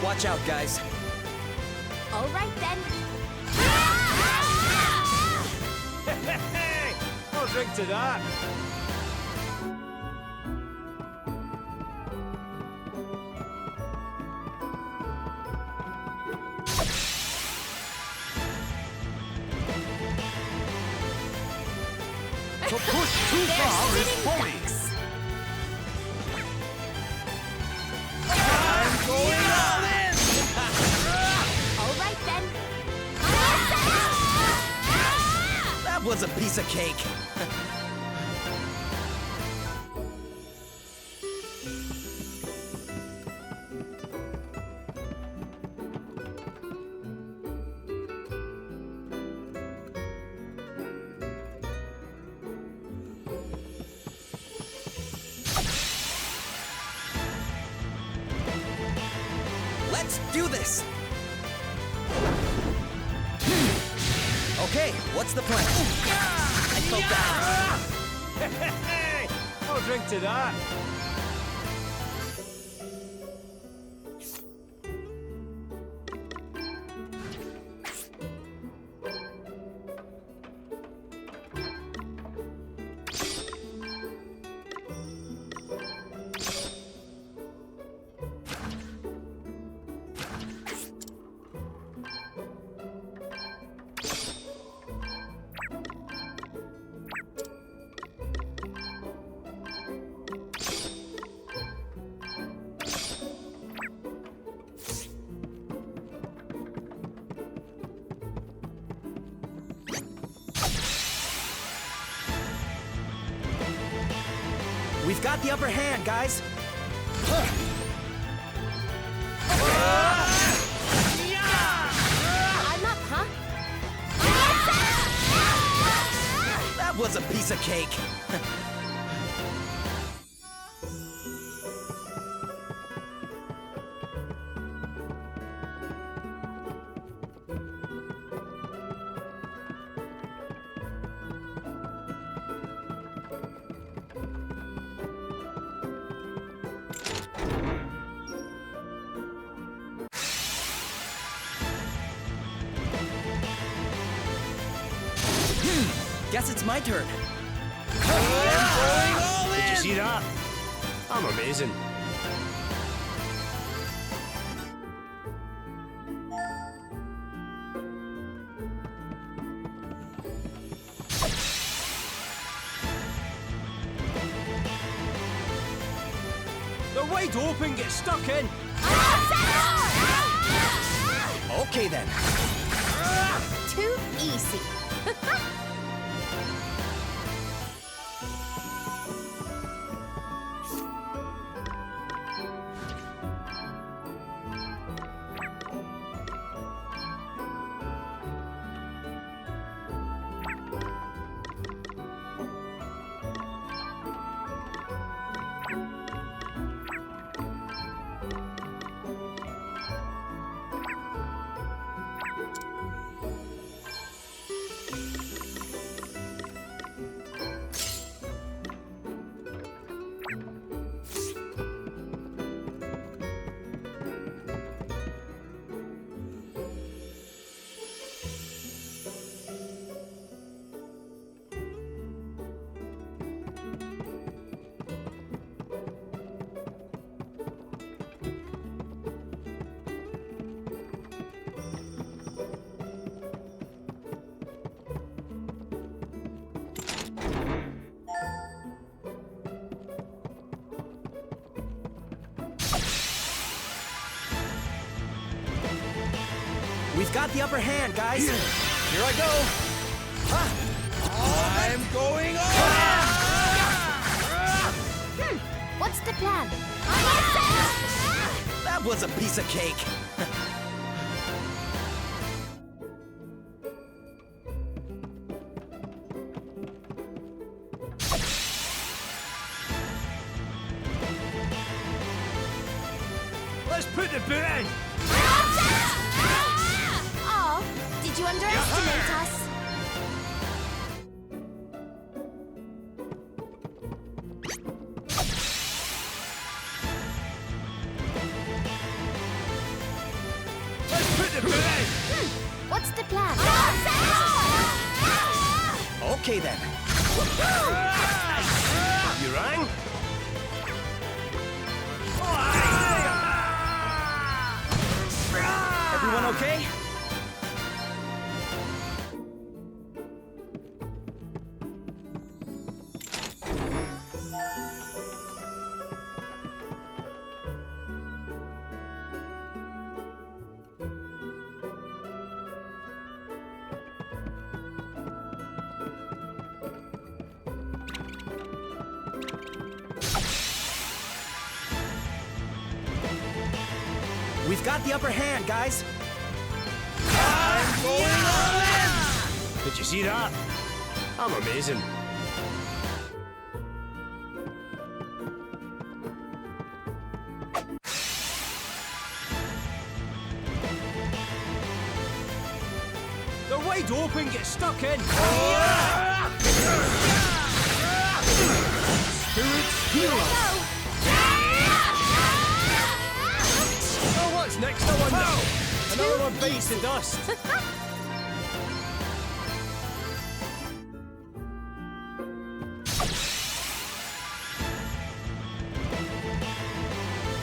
S9: Watch out, guys.
S11: All right then.
S10: Hey! I'll drink to that.
S12: To push too far is folly.
S9: I'm going all in!
S11: All right then.
S9: That was a piece of cake. Let's do this! Okay, what's the plan? I felt that.
S10: Hey! I'll drink to that.
S9: We've got the upper hand, guys.
S11: I'm up, huh?
S9: That was a piece of cake. Guess it's my turn.
S10: Did you see that? I'm amazing. They're wide open, get stuck in.
S9: Okay then.
S11: Too easy.
S9: We've got the upper hand, guys. Here I go. I'm going on.
S11: What's the plan?
S9: That was a piece of cake.
S10: Let's put the boot in.
S11: Oh, did you underestimate us? What's the plan?
S9: Okay then. You rang? Everyone okay? We've got the upper hand, guys. I'm going all in! Did you see that? I'm amazing. They're wide open, get stuck in. Spirits heal us. Oh, what's next, I wonder? Another one bites the dust.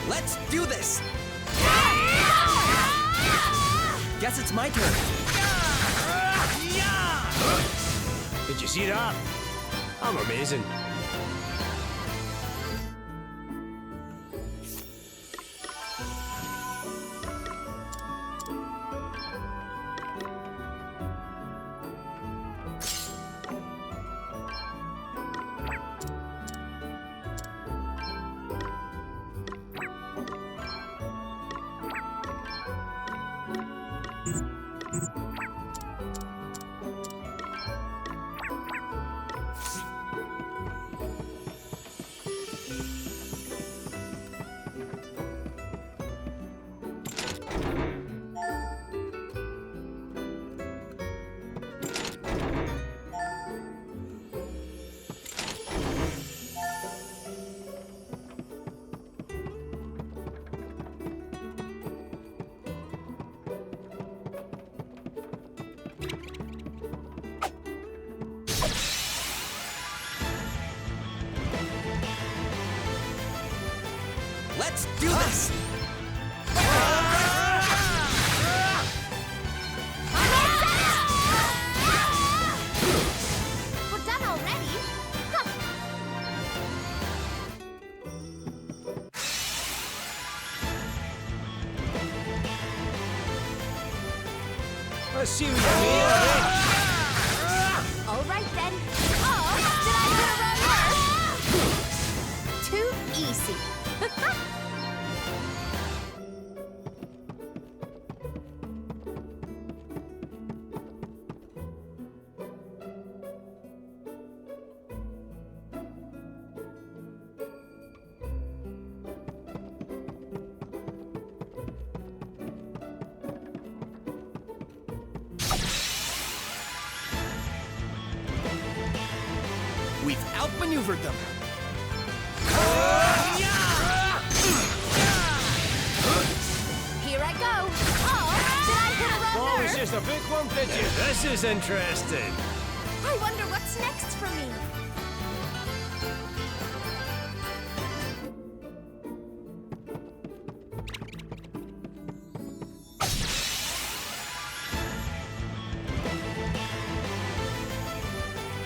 S9: Let's do this! Guess it's my turn. Did you see that? I'm amazing. Let's do this!
S11: We're done already? Huh.
S10: Let's see what you mean.
S11: All right then. Oh, did I get a runner? Too easy.
S9: We've outmaneuvered them.
S11: Here I go. Oh, did I hit a runner?
S10: Oh, it's just a big one, did you? This is interesting.
S11: I wonder what's next for me.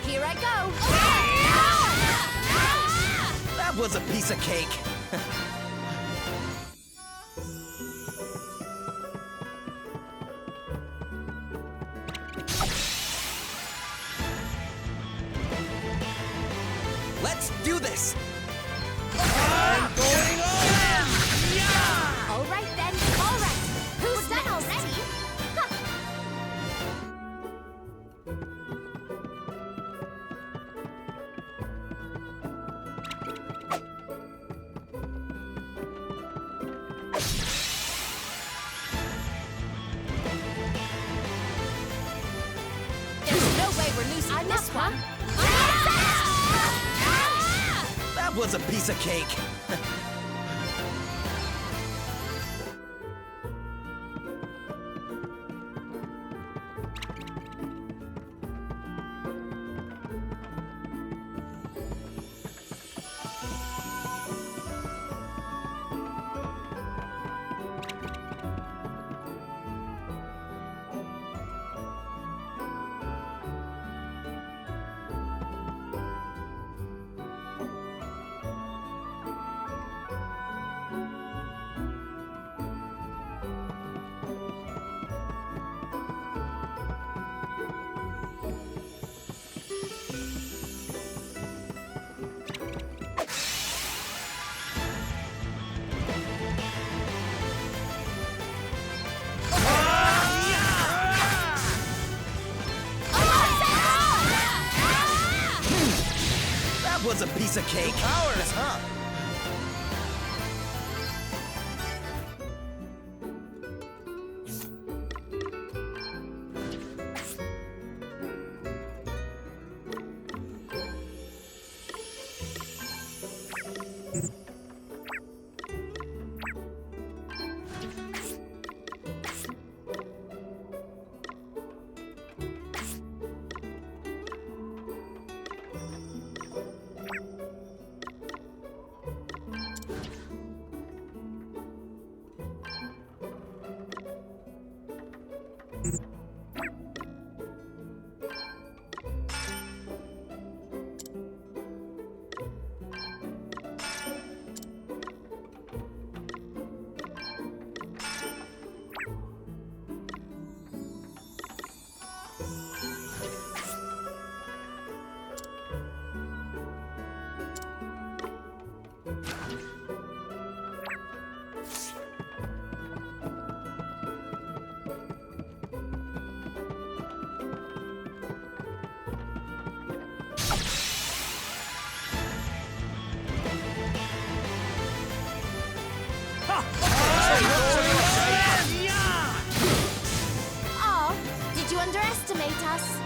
S11: Here I go.
S9: That was a piece of cake. Let's do this! I'm going all in!
S11: All right then. All right. Who's done already? Huh. There's no way we're losing this one.
S9: That was a piece of cake. was a piece of cake. Ours, huh?
S11: Oh, did you underestimate us?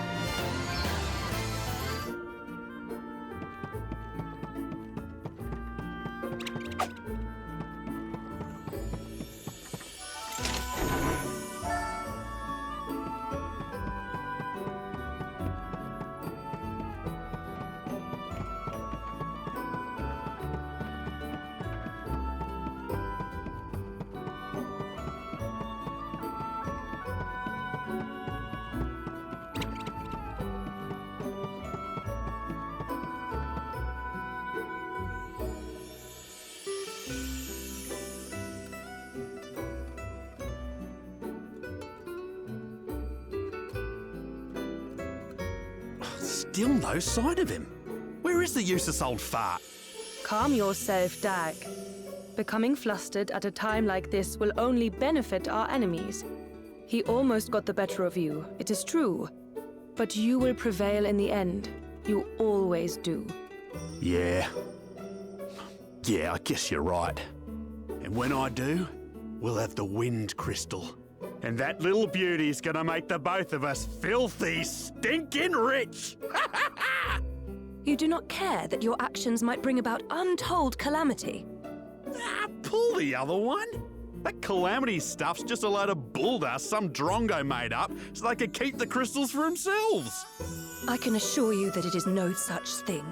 S12: Still no sign of him. Where is the useless old fart?
S4: Calm yourself, Dark. Becoming flustered at a time like this will only benefit our enemies. He almost got the better of you, it is true. But you will prevail in the end. You always do.
S12: Yeah, I guess you're right. And when I do, we'll have the wind crystal. And that little beauty's gonna make the both of us filthy, stinking rich!
S4: You do not care that your actions might bring about untold calamity.
S12: Pull the other one. That calamity stuff's just a load of bulldust some drongo made up so they could keep the crystals for themselves.
S4: I can assure you that it is no such thing.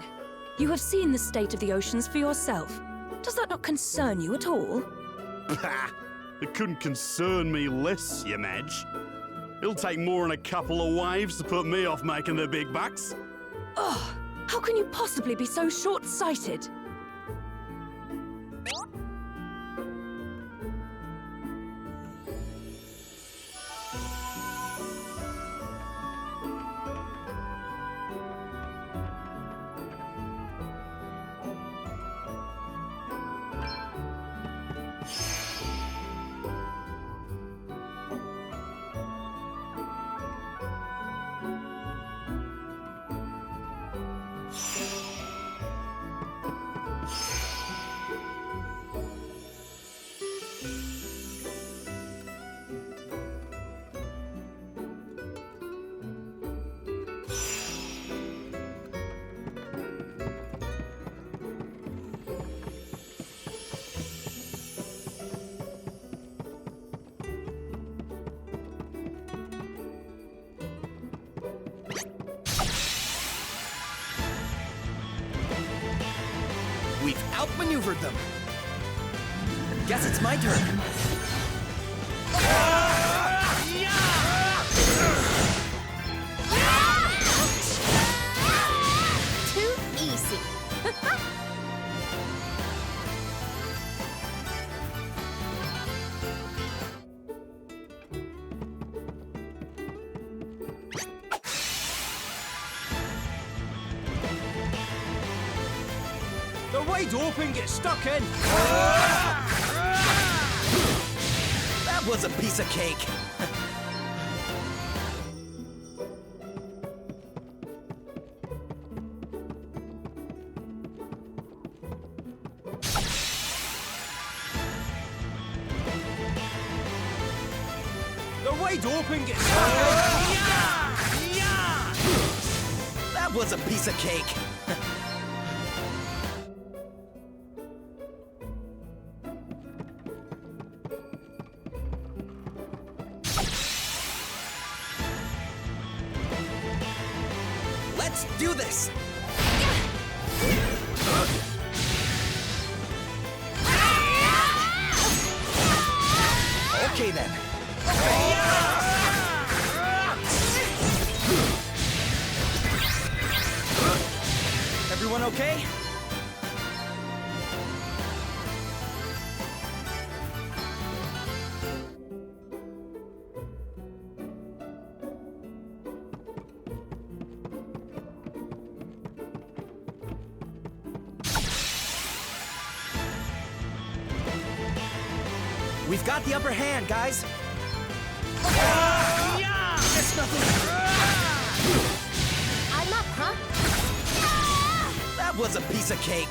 S4: You have seen the state of the oceans for yourself. Does that not concern you at all?
S12: Bah! It couldn't concern me less, you Madge. It'll take more than a couple of waves to put me off making the big bucks.
S4: Oh, how can you possibly be so short-sighted?
S9: We've outmaneuvered them. Guess it's my turn.
S11: Too easy.
S9: They're wide open, get stuck in. That was a piece of cake. They're wide open, get
S14: That was a piece of cake. Let's do this. Okay then. Everyone okay? We've got the upper hand, guys. It's nothing.
S11: I'm up, huh?
S14: That was a piece of cake.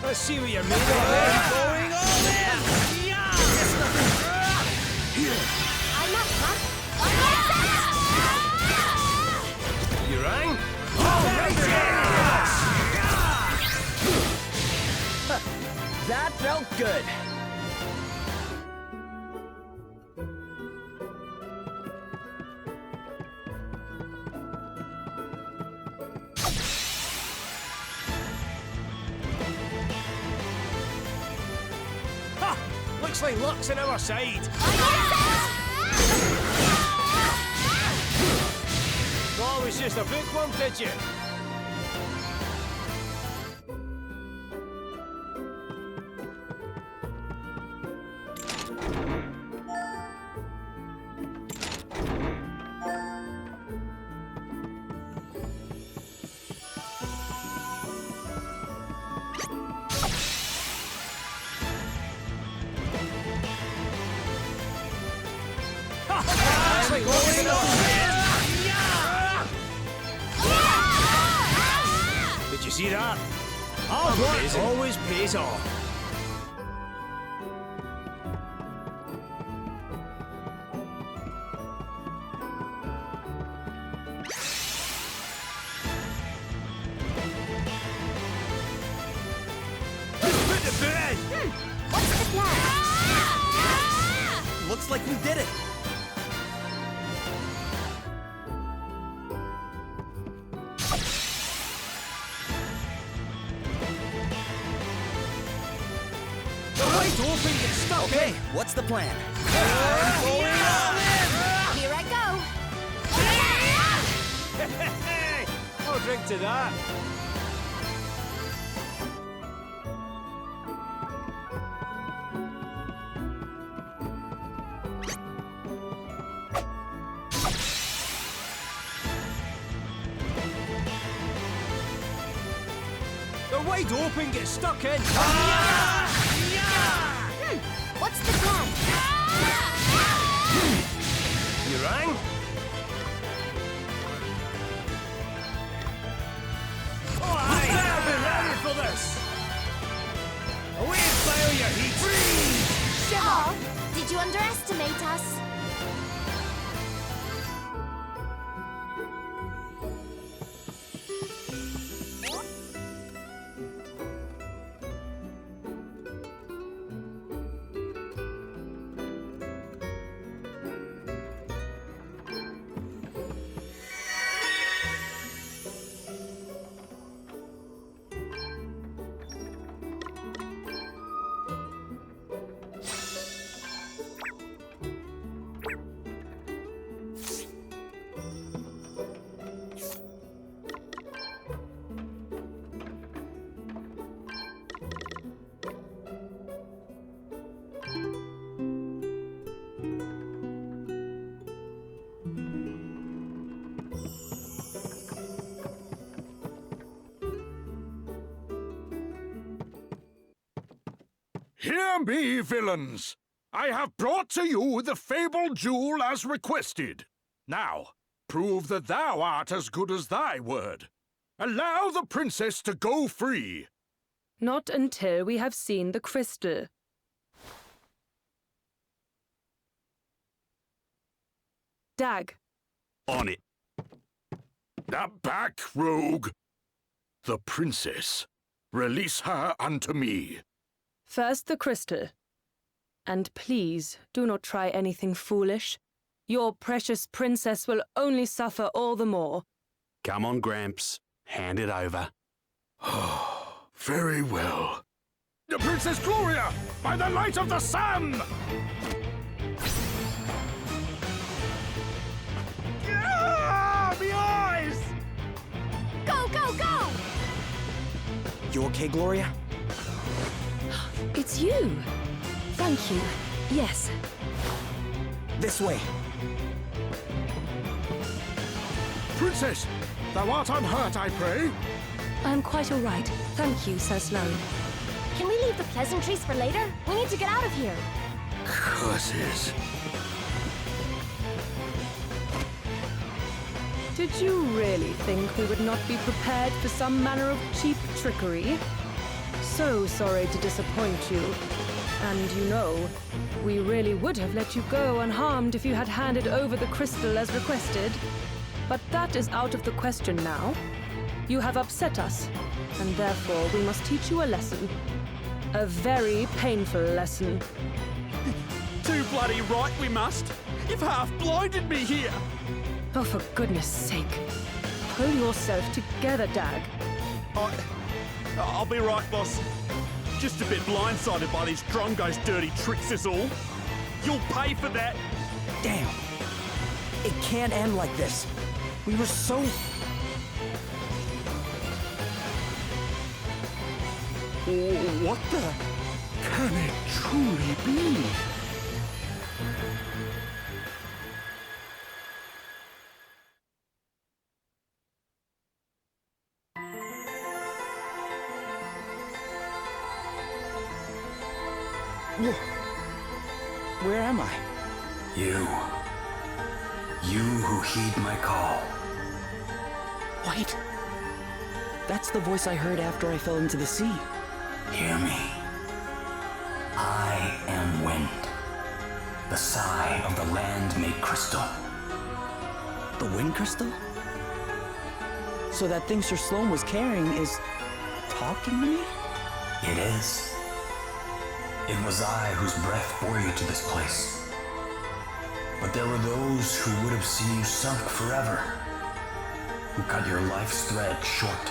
S9: Let's see what you're made of. Going all in!
S14: It's nothing.
S11: I'm up, huh?
S9: You rang?
S1: That felt good.
S9: Ha! Looks like luck's on our side. Thought it was just a bookworm, did you? Did you see that? Hard work always pays off. Let's put the boot in!
S11: What's the plan?
S14: Looks like we did it.
S9: Open, get stuck
S14: Okay,
S9: in.
S14: what's the plan?
S11: Here I go.
S9: I'll drink to that. They're wide open, get stuck in.
S11: What's the plan?
S9: You rang? Oh, aye! You better be ready for this! Away and fire your heat! Freeze!
S11: Oh, did you underestimate us?
S3: Hear me, villains! I have brought to you the fabled jewel as requested. Now, prove that thou art as good as thy word. Allow the princess to go free.
S4: Not until we have seen the crystal. Dag.
S12: On it.
S3: Now back, rogue. The princess. Release her unto me.
S4: First the crystal. And please, do not try anything foolish. Your precious princess will only suffer all the more.
S12: Come on, Gramps. Hand it over.
S3: Very well. The Princess Gloria, by the light of the sun!
S9: Ah, my eyes!
S11: Go, go, go!
S1: You okay, Gloria?
S4: It's you. Thank you. Yes.
S1: This way.
S3: Princess, thou art unhurt, I pray?
S4: I am quite all right. Thank you, Sir Sloane.
S11: Can we leave the pleasantries for later? We need to get out of here.
S3: Curses.
S4: Did you really think we would not be prepared for some manner of cheap trickery? So sorry to disappoint you. And you know, we really would have let you go unharmed if you had handed over the crystal as requested. But that is out of the question now. You have upset us, and therefore we must teach you a lesson. A very painful lesson.
S12: Too bloody right we must. You've half blinded me here.
S4: Oh, for goodness sake. Pull yourself together, Dag.
S12: I'll be right, boss. Just a bit blindsided by these Drongo's dirty tricks is all. You'll pay for that.
S1: Damn. It can't end like this. We were so...
S12: What the?
S3: Can it truly be?
S1: Where am I?
S15: You who heed my call.
S1: Wait. That's the voice I heard after I fell into the sea.
S15: Hear me. I am wind, the sigh of the land made crystal.
S1: The wind crystal? So that thing Sir Sloane was carrying is talking to me?
S15: It is. It was I whose breath bore you to this place. But there were those who would have seen you sunk forever, who cut your life's thread short.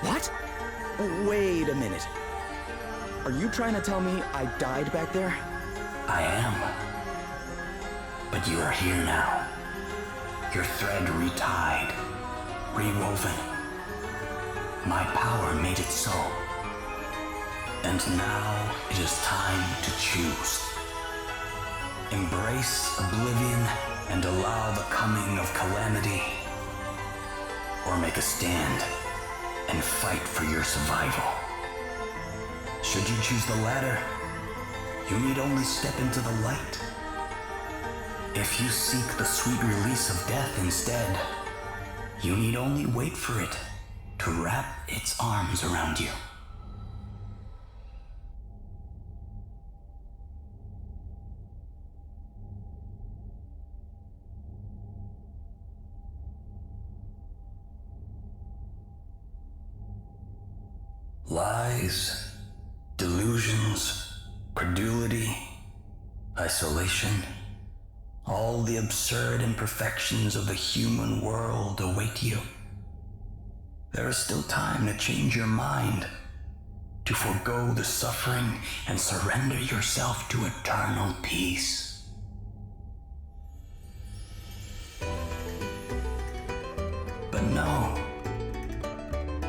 S1: What? Wait a minute. Are you trying to tell me I died back there?
S15: I am. But you are here now. Your thread retied, rewoven. My power made it so. And now it is time to choose. Embrace oblivion and allow the coming of calamity, or make a stand and fight for your survival. Should you choose the latter, you need only step into the light. If you seek the sweet release of death instead, you need only wait for it to wrap its arms around you. Lies, delusions, credulity, isolation, all the absurd imperfections of the human world await you. There is still time to change your mind, to forego the suffering and surrender yourself to eternal peace. But no.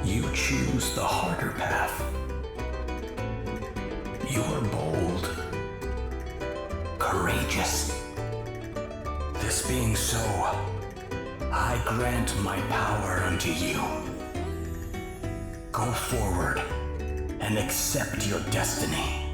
S15: You choose the harder path. You are bold, courageous. This being so, I grant my power unto you. Go forward and accept your destiny.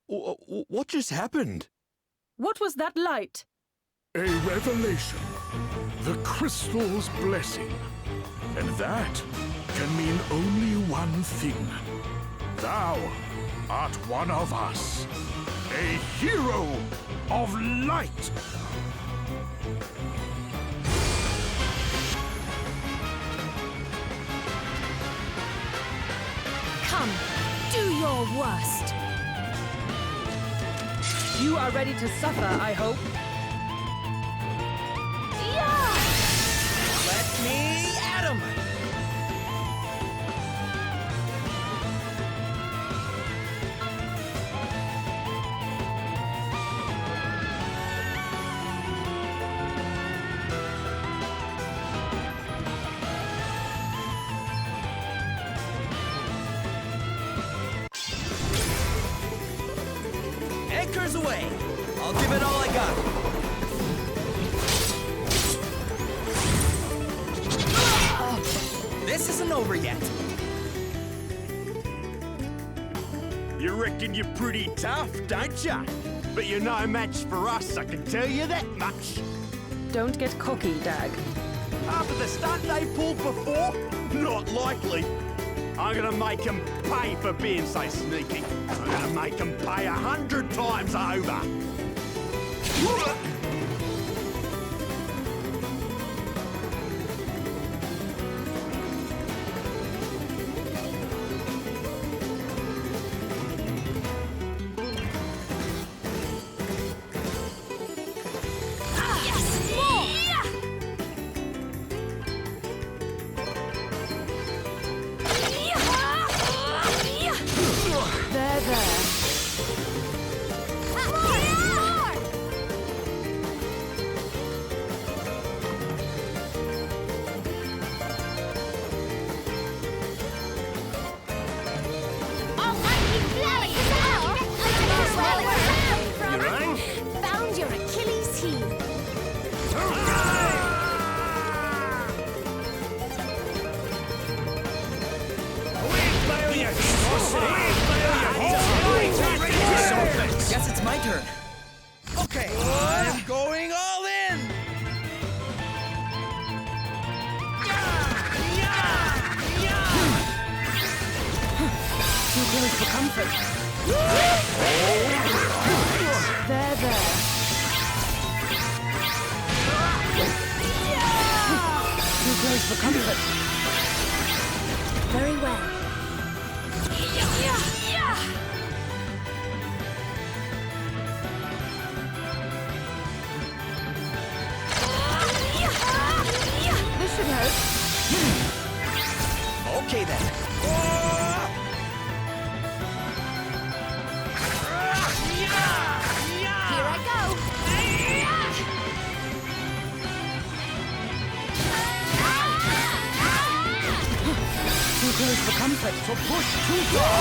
S12: What just happened?
S8: What was that light?
S3: A revelation. The crystal's blessing. And that can mean only one thing. Thou art one of us. A hero of light.
S8: Come, do your worst. You are ready to suffer, I hope.
S14: Let me at him! Anchors away! I'll give it all I got. This isn't over yet.
S12: You reckon you're pretty tough, don't ya? But you're no match for us, I can tell you that much.
S8: Don't get cocky, Dag.
S12: After the stunt they pulled before? Not likely. I'm gonna make them pay for being so sneaky. I'm gonna make them pay 100 times over.
S11: Found your Achilles heel.
S14: Guess it's my turn. Okay, I'm going all in!
S8: Too close for comfort. There. Too close for comfort.
S11: Very well.
S8: This should help.
S14: Okay then.
S11: Here I go.
S8: Too close for comfort. So push too far.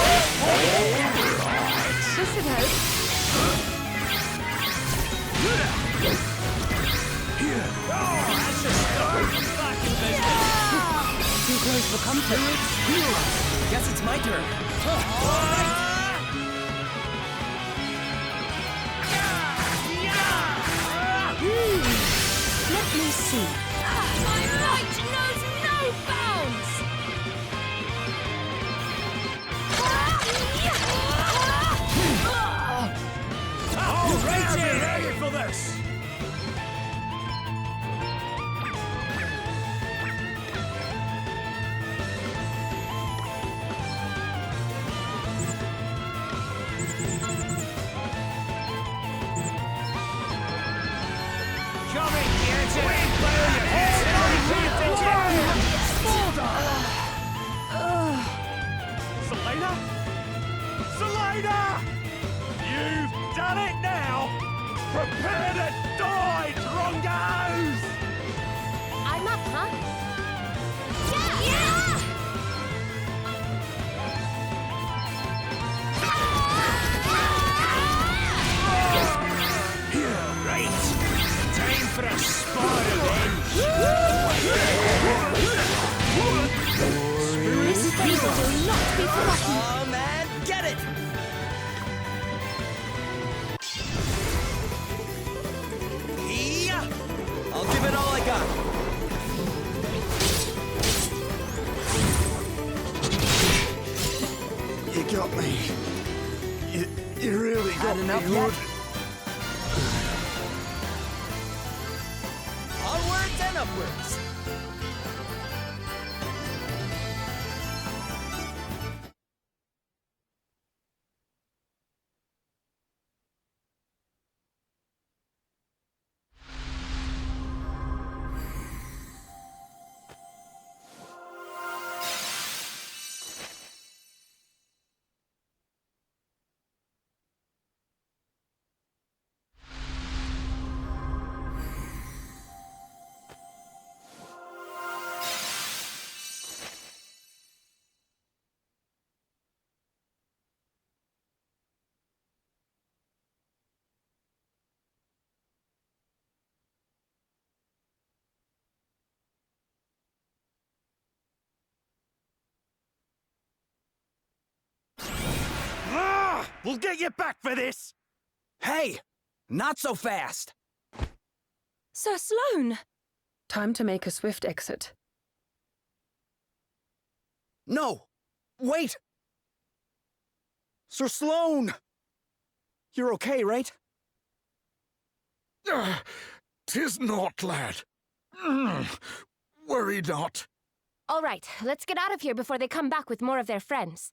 S8: This should help.
S14: That's the stuff. Fucking business.
S8: Too close for comfort.
S14: Guess it's my turn. All right.
S8: Let me see.
S11: My light knows no bounds.
S12: All right, ready for this. Selena? Selena! You've done it now! Prepare to die, Drongos!
S11: I'm up, huh? Yeah!
S12: Right! Time for a spot revenge!
S11: This favor will not be forgotten.
S14: Oh man, get it!
S3: got me. You really got me good.
S14: Onwards and upwards.
S9: We'll get you back for this!
S14: Hey! Not so fast!
S4: Sir Sloane!
S8: Time to make a swift exit.
S14: No! Wait! Sir Sloane! You're okay, right?
S3: 'Tis not, lad. Worry not.
S11: All right, let's get out of here before they come back with more of their friends.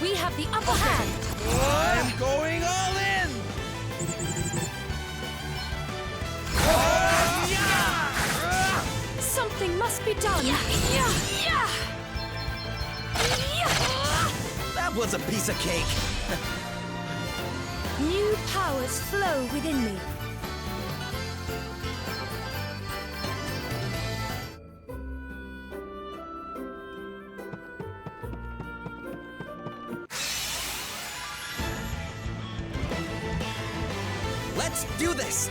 S4: We have the upper hand!
S14: I'm going all in!
S4: Something must be done!
S14: That was a piece of cake!
S4: New powers flow within me.
S14: Let's do this!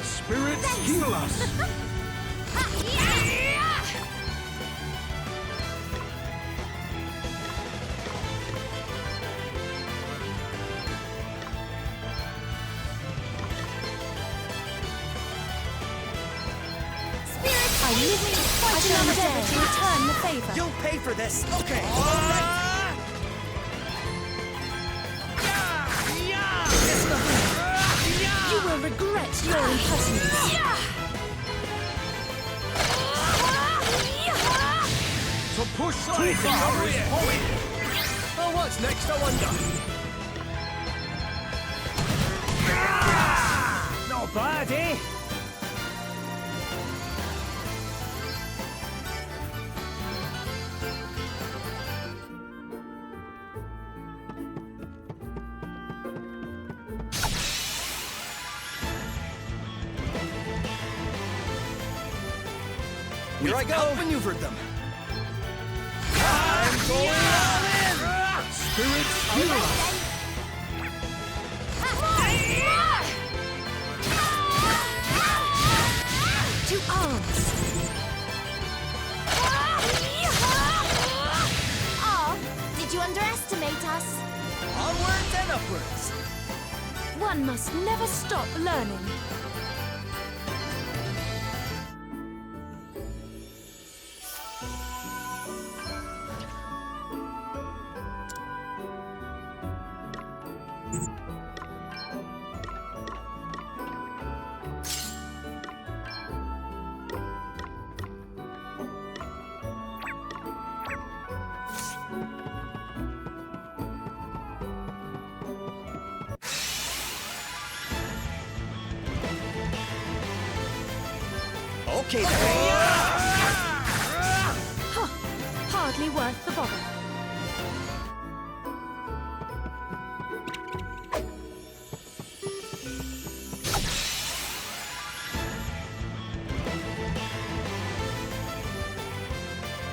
S3: Spirits, heal us!
S4: I shall endeavour to return the favour.
S14: You'll pay for this. Okay.
S4: You will regret your impertinence.
S9: So push too far is point.
S10: Oh, what's next, I wonder? Not bad, eh?
S14: Here I go.
S10: Outmaneuvered them.
S14: I'm going all in.
S3: Spirits, heal us.
S4: To arms.
S11: Oh, did you underestimate us?
S14: Onwards and upwards.
S4: One must never stop learning.
S14: Okay, then.
S4: Hardly worth the bother.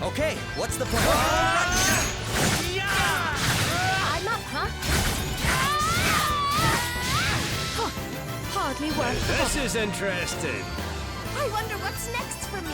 S14: Okay, what's the plan?
S11: I'm up, huh?
S4: Hardly worth the
S10: This
S4: bother.
S10: is interesting.
S11: I wonder what's next for me.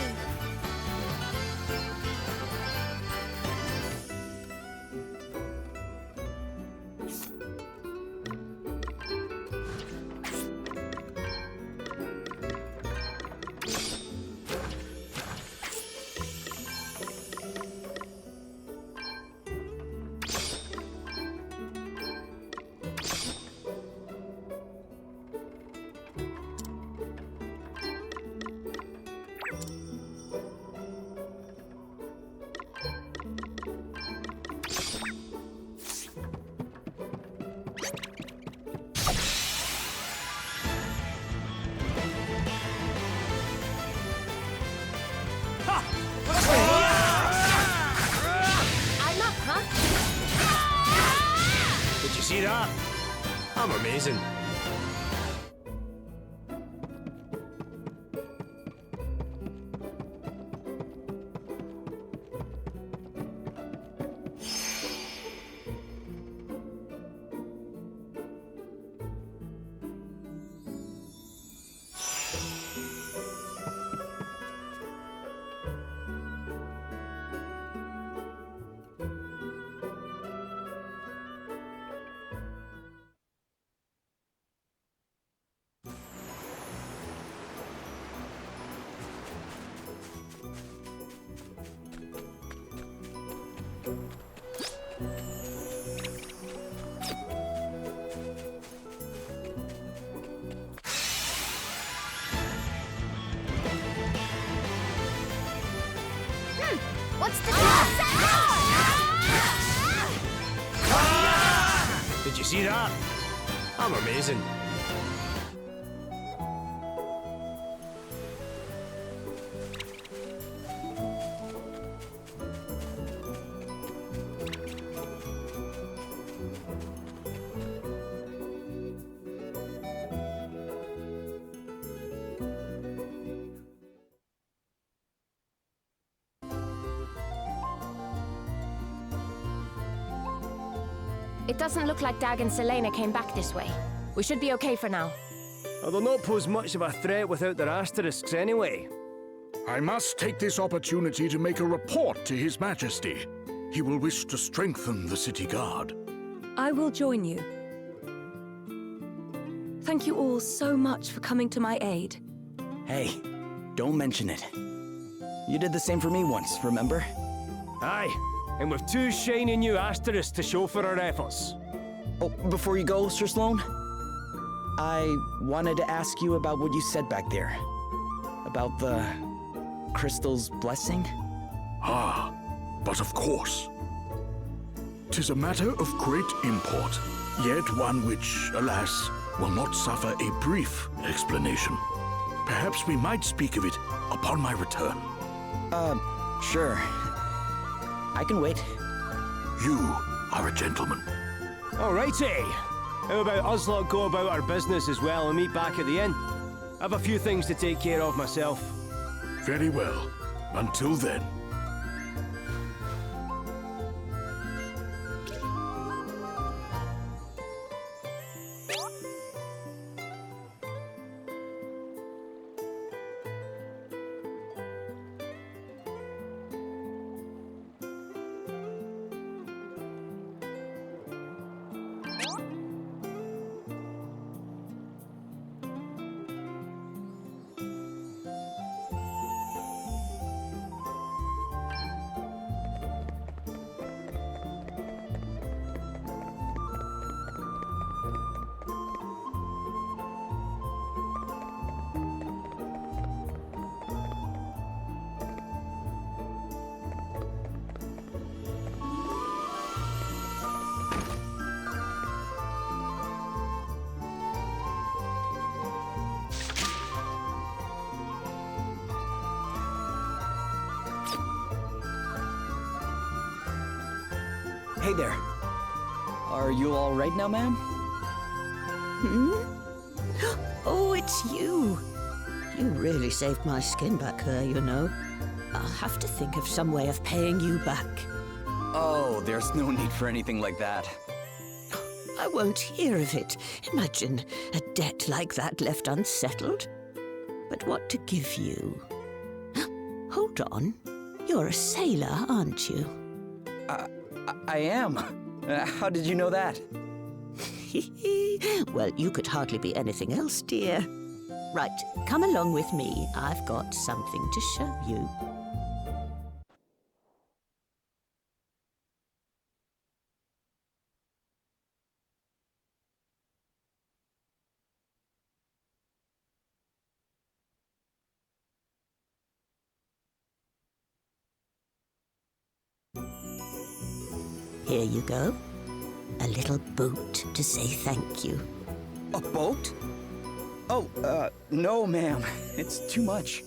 S11: I'm up, huh?
S10: Did you see that? I'm amazing.
S11: What's the
S10: Did you see that? I'm amazing.
S11: It doesn't look like Dag and Selena came back this way. We should be okay for now.
S10: They'll not pose much of a threat without their asterisks anyway.
S3: I must take this opportunity to make a report to His Majesty. He will wish to strengthen the city guard.
S4: I will join you. Thank you all so much for coming to my aid.
S1: Hey, don't mention it. You did the same for me once, remember?
S10: Aye, and with 2 shiny new asterisks to show for our efforts.
S1: Oh, before you go, Sir Sloane, I wanted to ask you about what you said back there. About the crystal's blessing?
S3: Ah, but of course. 'Tis a matter of great import, yet one which, alas, will not suffer a brief explanation. Perhaps we might speak of it upon my return.
S1: Sure. I can wait.
S3: You are a gentleman.
S10: Alrighty. How about us lot go about our business as well and meet back at the inn? I've a few things to take care of myself.
S3: Very well. Until then.
S1: Hey there. Are you all right now, ma'am?
S5: Oh, it's you. You really saved my skin back there, you know. I'll have to think of some way of paying you back.
S1: Oh, there's no need for anything like that.
S5: I won't hear of it. Imagine a debt like that left unsettled. But what to give you? Hold on. You're a sailor, aren't you?
S1: I am. How did you know that?
S5: Well, you could hardly be anything else, dear. Right, come along with me. I've got something to show you. Here you go. A little boat to say thank you.
S1: A boat? Oh, no, ma'am. It's too much.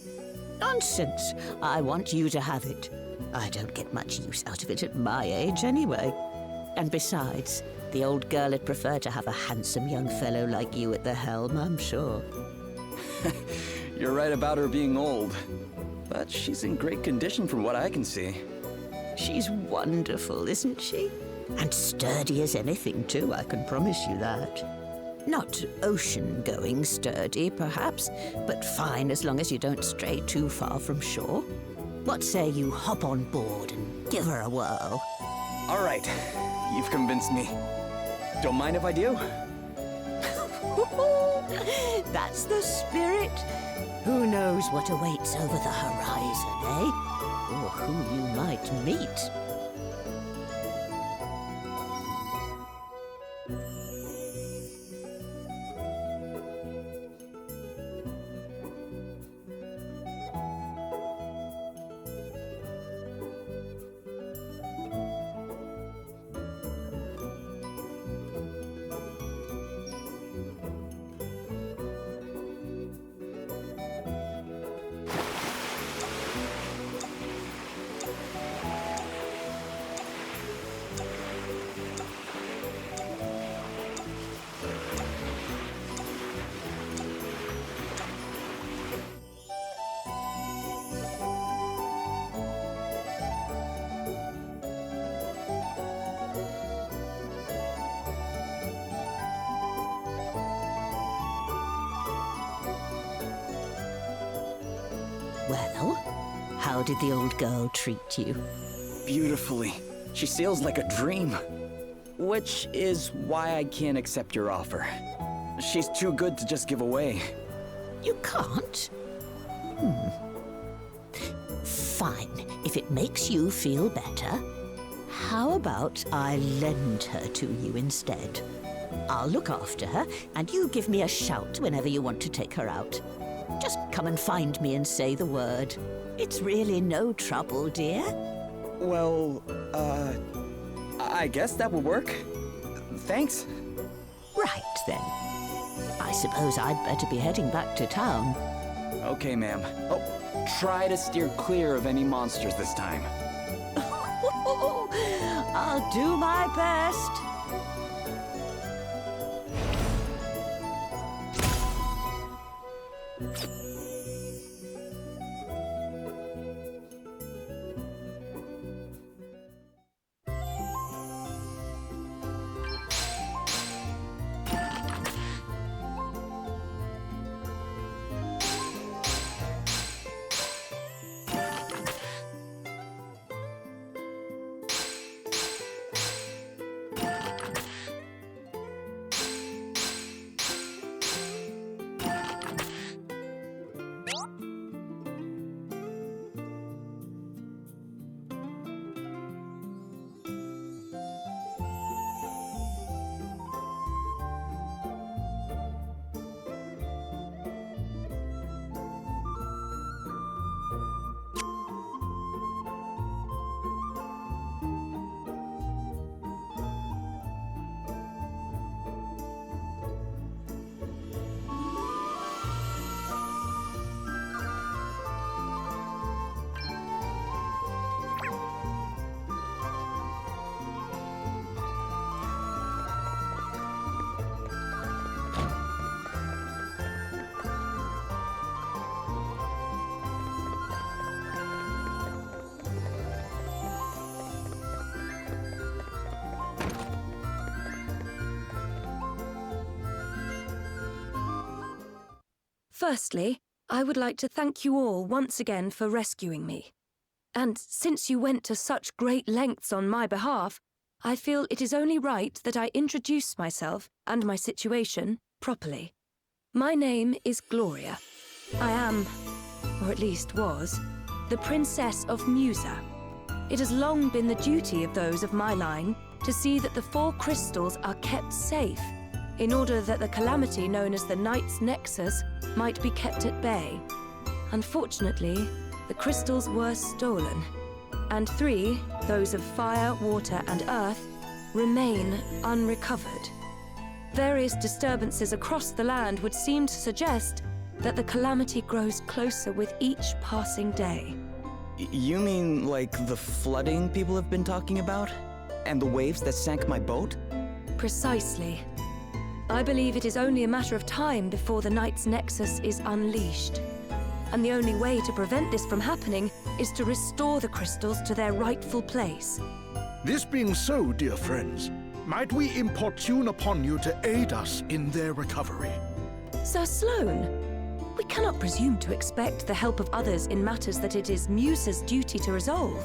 S5: Nonsense. I want you to have it. I don't get much use out of it at my age, anyway. And besides, the old girl would prefer to have a handsome young fellow like you at the helm, I'm sure.
S1: You're right about her being old. But she's in great condition from what I can see.
S5: She's wonderful, isn't she? And sturdy as anything, too, I can promise you that. Not ocean-going sturdy, perhaps, but fine as long as you don't stray too far from shore. What say you hop on board and give her a whirl?
S1: All right. You've convinced me. Don't mind if I do?
S5: That's the spirit. Who knows what awaits over the horizon, eh? Or who you might meet. Well, how did the old girl treat you?
S1: Beautifully. She sails like a dream. Which is why I can't accept your offer. She's too good to just give away.
S5: You can't?
S16: Fine. If it makes you feel better, how about I lend her to you instead? I'll look after her, and you give me a shout whenever you want to take her out. Just come and find me and say the word. It's really no trouble, dear.
S1: Well, I guess that would work. Thanks.
S16: Right, then. I suppose I'd better be heading back to town.
S1: Okay, ma'am. Oh, try to steer clear of any monsters this time.
S16: I'll do my best.
S4: Firstly, I would like to thank you all once again for rescuing me. And since you went to such great lengths on my behalf, I feel it is only right that I introduce myself and my situation properly. My name is Gloria. I am, or at least was, the Princess of Musa. It has long been the duty of those of my line to see that the 4 crystals are kept safe, in order that the calamity known as the Night's Nexus might be kept at bay. Unfortunately, the crystals were stolen, and 3, those of fire, water, and earth, remain unrecovered. Various disturbances across the land would seem to suggest that the calamity grows closer with each passing day.
S1: You mean like the flooding people have been talking about? And the waves that sank my boat?
S4: Precisely. I believe it is only a matter of time before the Night's Nexus is unleashed. And the only way to prevent this from happening is to restore the crystals to their rightful place.
S3: This being so, dear friends, might we importune upon you to aid us in their recovery?
S4: Sir Sloane, we cannot presume to expect the help of others in matters that it is Musa's duty to resolve.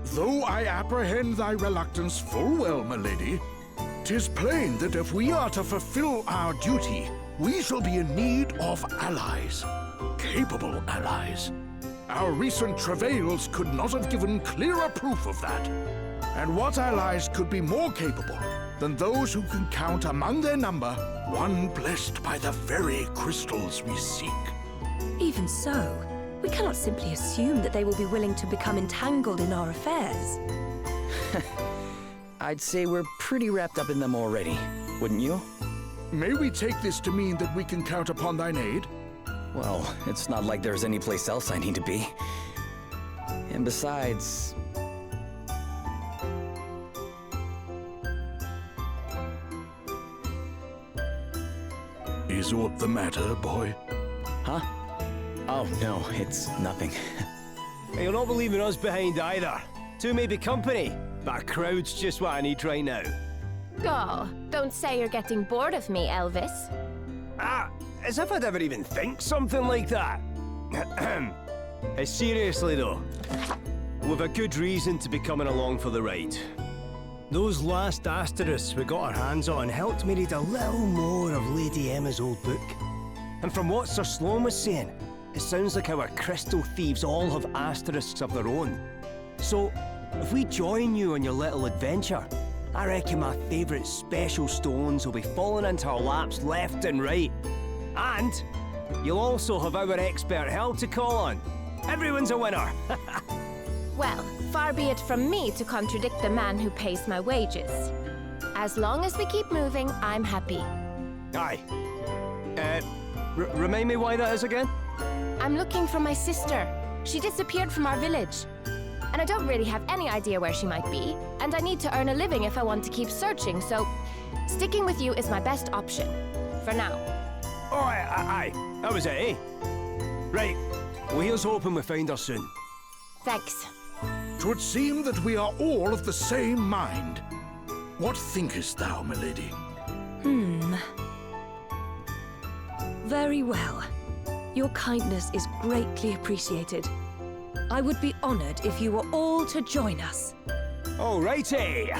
S3: Though I apprehend thy reluctance full well, my lady, 'tis plain that if we are to fulfill our duty, we shall be in need of allies. Capable allies. Our recent travails could not have given clearer proof of that. And what allies could be more capable than those who can count among their number one blessed by the very crystals we seek?
S4: Even so, we cannot simply assume that they will be willing to become entangled in our affairs.
S1: I'd say we're pretty wrapped up in them already, wouldn't you?
S3: May we take this to mean that we can count upon thine aid?
S1: Well, it's not like there's any place else I need to be. And besides...
S3: Is aught the matter, boy?
S1: Huh? Oh, no, it's nothing.
S10: You'll not be leaving us behind either. 2 may be company, but a crowd's just what I need right now.
S11: Oh, don't say you're getting bored of me, Elvis.
S10: Ah, as if I'd ever even think something like that. Seriously though, we've a good reason to be coming along for the ride.
S9: Those last asterisks we got our hands on helped me read a little more of Lady Emma's old book.
S10: And from what Sir Sloane was saying, it sounds like our crystal thieves all have asterisks of their own. So, if we join you on your little adventure, I reckon my favourite special stones will be falling into our laps left and right. And you'll also have our expert help to call on. Everyone's a winner.
S11: Well, far be it from me to contradict the man who pays my wages. As long as we keep moving, I'm happy.
S10: Aye. Remind me why that is again?
S11: I'm looking for my sister. She disappeared from our village. And I don't really have any idea where she might be, and I need to earn a living if I want to keep searching, so sticking with you is my best option. For now.
S10: Oh, aye. That was it, eh? Right. Well, here's hoping we find her soon.
S11: Thanks.
S3: 'Twould seem that we are all of the same mind. What thinkest thou, milady?
S4: Very well. Your kindness is greatly appreciated. I would be honored if you were all to join us.
S10: All righty.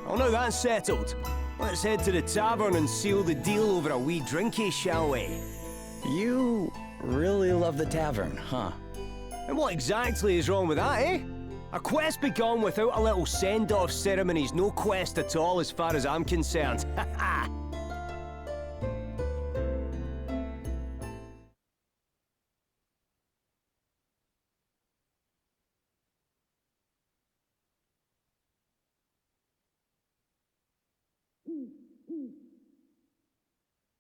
S10: Well, now that's settled. Let's head to the tavern and seal the deal over a wee drinky, shall we?
S1: You really love the tavern, huh?
S10: And what exactly is wrong with that, eh? A quest begun without a little send-off ceremony's no quest at all as far as I'm concerned. Ha ha!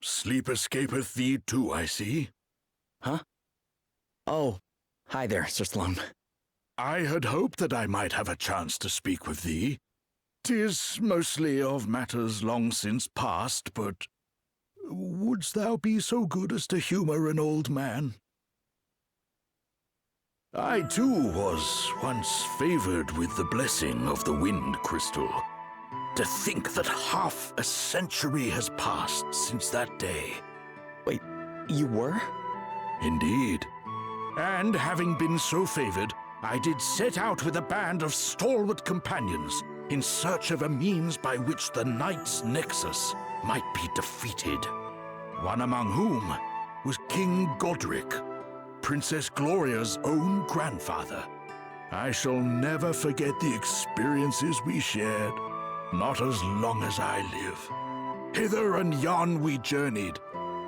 S3: Sleep escapeth thee too, I see.
S1: Huh? Oh, hi there, Sir Sloane.
S3: I had hoped that I might have a chance to speak with thee. 'Tis mostly of matters long since past, but wouldst thou be so good as to humour an old man? I too was once favoured with the blessing of the wind crystal. To think that half a century has passed since that day.
S1: Wait, you were?
S3: Indeed. And having been so favoured, I did set out with a band of stalwart companions in search of a means by which the Knight's Nexus might be defeated. One among whom was King Godric, Princess Gloria's own grandfather. I shall never forget the experiences we shared, not as long as I live. Hither and yon we journeyed,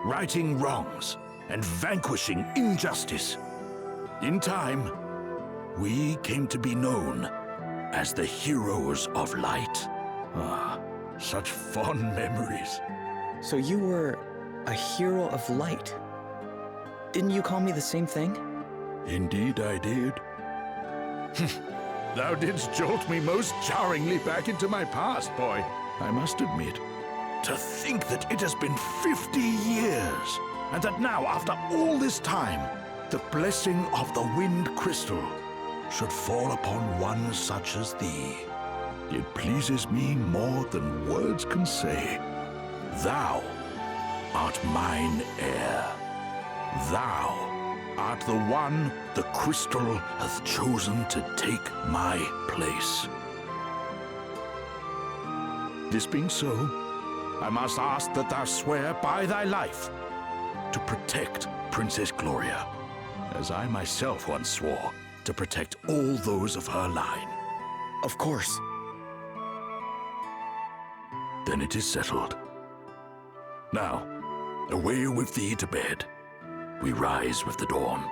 S3: righting wrongs and vanquishing injustice. In time, we came to be known as the Heroes of Light. Ah, such fond memories.
S1: So you were a hero of light. Didn't you call me the same thing?
S3: Indeed I did. Thou didst jolt me most jarringly back into my past, boy, I must admit. To think that it has been 50 years, and that now, after all this time, the blessing of the wind crystal should fall upon one such as thee. It pleases me more than words can say. Thou art mine heir. Thou art the one the crystal hath chosen to take my place. This being so, I must ask that thou swear by thy life to protect Princess Gloria, as I myself once swore to protect all those of her line.
S1: Of course.
S3: Then it is settled. Now, away with thee to bed. We rise with the dawn.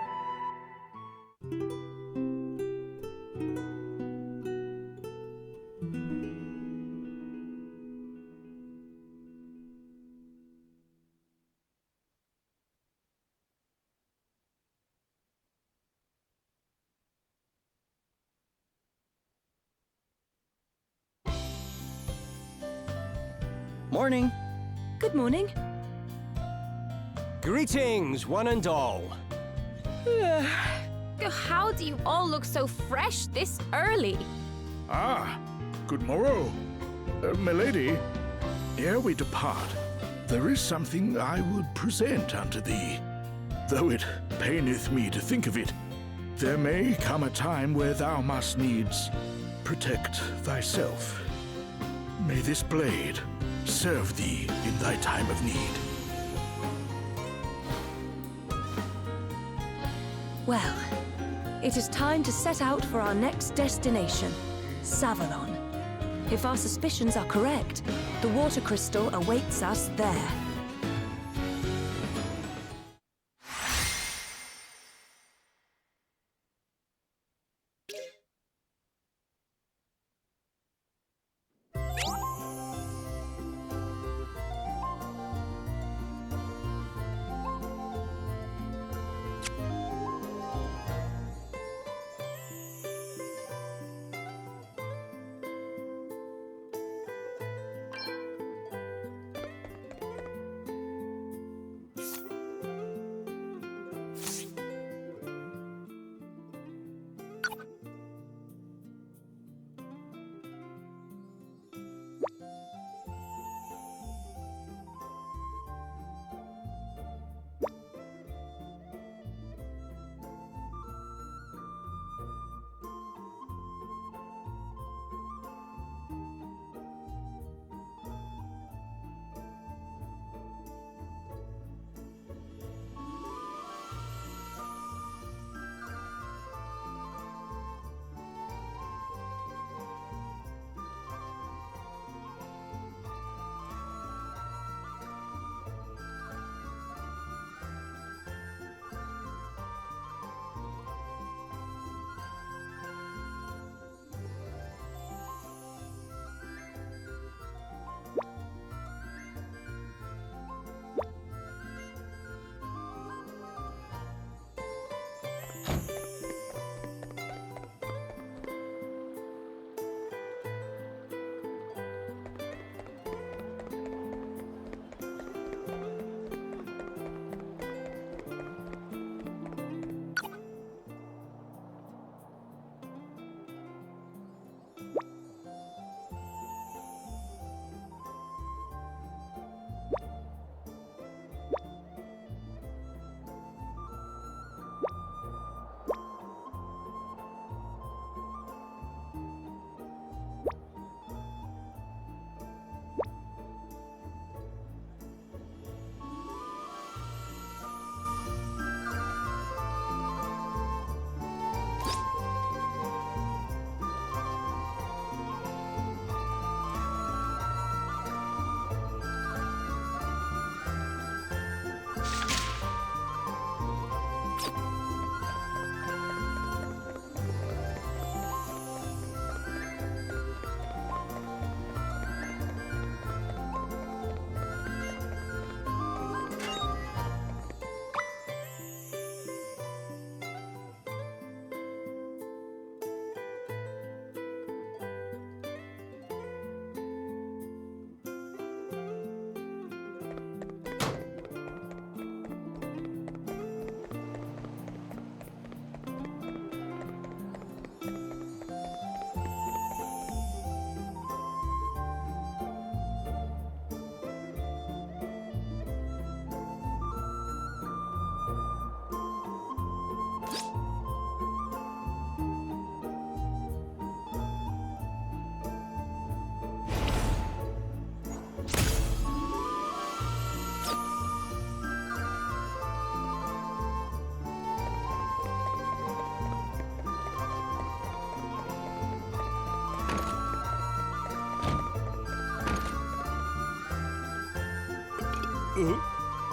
S1: Morning.
S4: Good morning.
S10: Greetings, one and all.
S11: How do you all look so fresh this early?
S3: Ah, good morrow. Milady, ere we depart, there is something I would present unto thee. Though it paineth me to think of it, there may come a time where thou must needs protect thyself. May this blade serve thee in thy time of need.
S4: Well, it is time to set out for our next destination, Savalon. If our suspicions are correct, the water crystal awaits us there.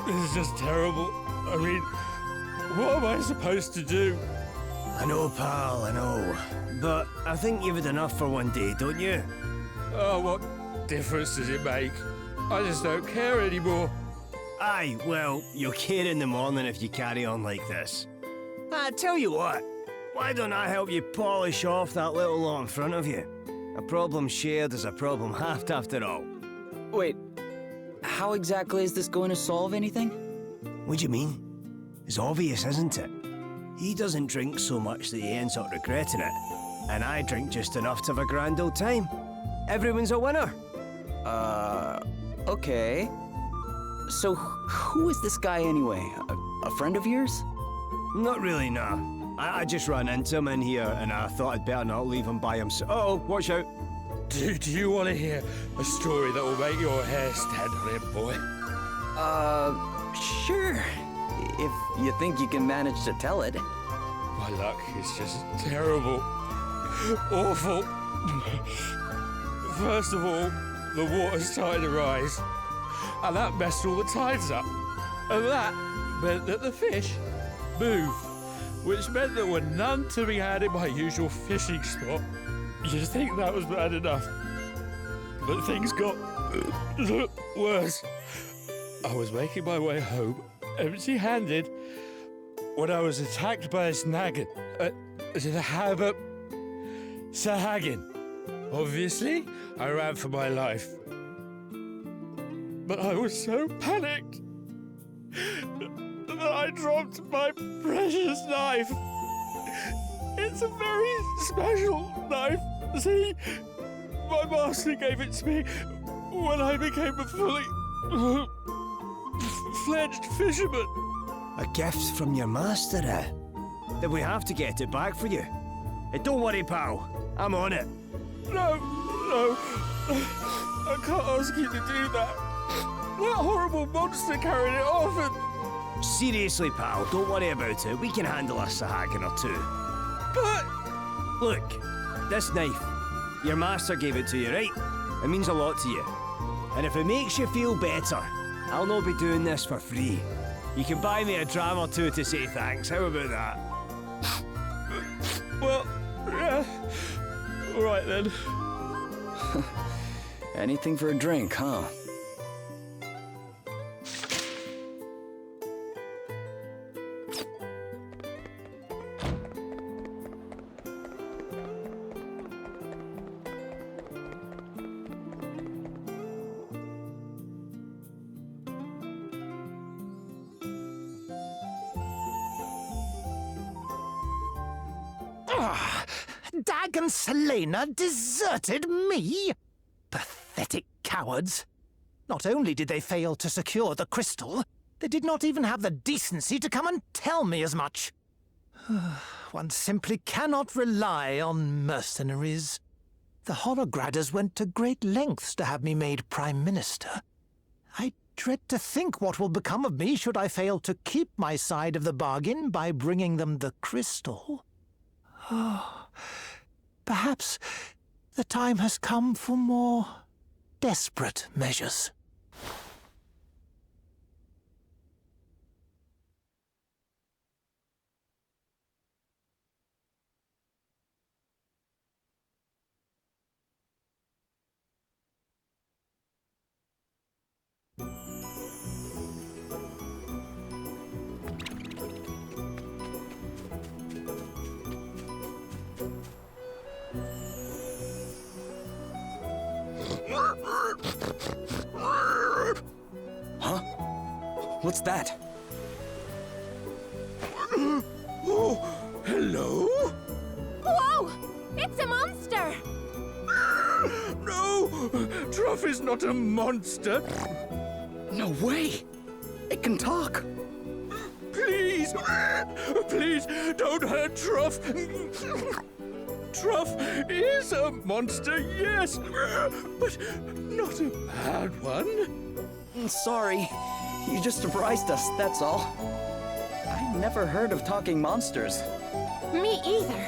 S17: This is just terrible. I mean, what am I supposed to do?
S10: I know, pal, I know. But I think you've had enough for one day, don't you?
S17: Oh, what difference does it make? I just don't care anymore.
S10: Aye, well, you'll care in the morning if you carry on like this. I tell you what, why don't I help you polish off that little lot in front of you? A problem shared is a problem halved after all.
S1: Wait, how exactly is this going to solve anything?
S10: What do you mean? It's obvious, isn't it? He doesn't drink so much that he ends up regretting it. And I drink just enough to have a grand old time. Everyone's a winner.
S1: Okay. So who is this guy anyway? A friend of yours?
S10: Not really, no. I just ran into him in here and I thought I'd better not leave him by himself. Uh-oh, watch out.
S17: Do you want to hear a story that will make your hair stand on end, boy?
S1: Sure. If you think you can manage to tell it.
S17: My luck is just terrible. Awful. First of all, the water started to rise, and that messed all the tides up. And that meant that the fish moved, which meant there were none to be had in my usual fishing spot. You'd think that was bad enough, but things got worse. I was making my way home, empty-handed, when I was attacked by a snag. Sahagin. Obviously, I ran for my life. But I was so panicked that I dropped my precious knife. It's a very special knife. See, my master gave it to me when I became a fully fledged fisherman.
S10: A gift from your master, eh? Then we have to get it back for you. Don't worry, pal. I'm on it.
S17: No. I can't ask you to do that. That horrible monster carried it off and...
S10: Seriously, pal, don't worry about it. We can handle a Sahagin or two.
S17: But...
S10: Look, this knife, your master gave it to you, right? It means a lot to you. And if it makes you feel better, I'll not be doing this for free. You can buy me a dram or two to say thanks. How about that?
S17: Well, yeah. All right, then.
S1: Anything for a drink, huh?
S7: Dagon Selena deserted me? Pathetic cowards. Not only did they fail to secure the crystal, they did not even have the decency to come and tell me as much. One simply cannot rely on mercenaries. The Horograders went to great lengths to have me made Prime Minister. I dread to think what will become of me should I fail to keep my side of the bargain by bringing them the crystal. Perhaps the time has come for more desperate measures.
S1: Huh? What's that?
S17: Oh, hello?
S11: Whoa! It's a monster!
S17: No! Truff is not a monster.
S1: No way! It can talk!
S17: Please! Please, don't hurt Truff! Truff is a monster, yes, but not a bad one.
S1: Sorry. You just surprised us, that's all. I never heard of talking monsters.
S11: Me either.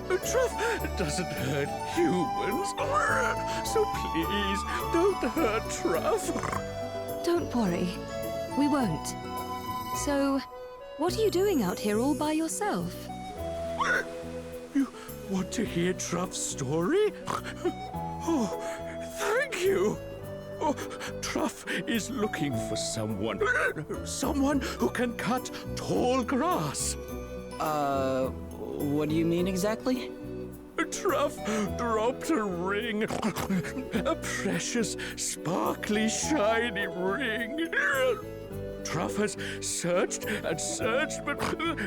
S17: Truff doesn't hurt humans, so please, don't hurt Truff.
S8: Don't worry. We won't. So, what are you doing out here all by yourself?
S17: You want to hear Truff's story? Oh, thank you. Oh, Truff is looking for someone. Someone who can cut tall grass.
S1: What do you mean exactly?
S17: Truff dropped a ring. A precious, sparkly, shiny ring. Truff has searched and searched, but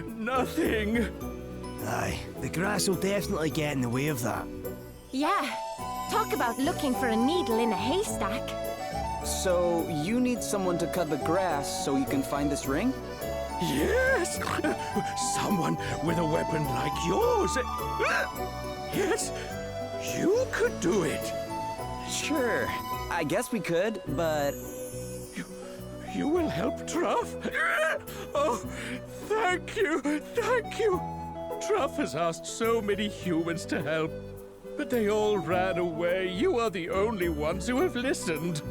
S17: nothing.
S10: Aye, the grass will definitely get in the way of that.
S11: Yeah. Talk about looking for a needle in a haystack.
S1: So, you need someone to cut the grass so you can find this ring?
S17: Yes! Someone with a weapon like yours. Yes, you could do it.
S1: Sure, I guess we could, but...
S17: You will help Truff? Oh, thank you, thank you. Truff has asked so many humans to help, but they all ran away. You are the only ones who have listened.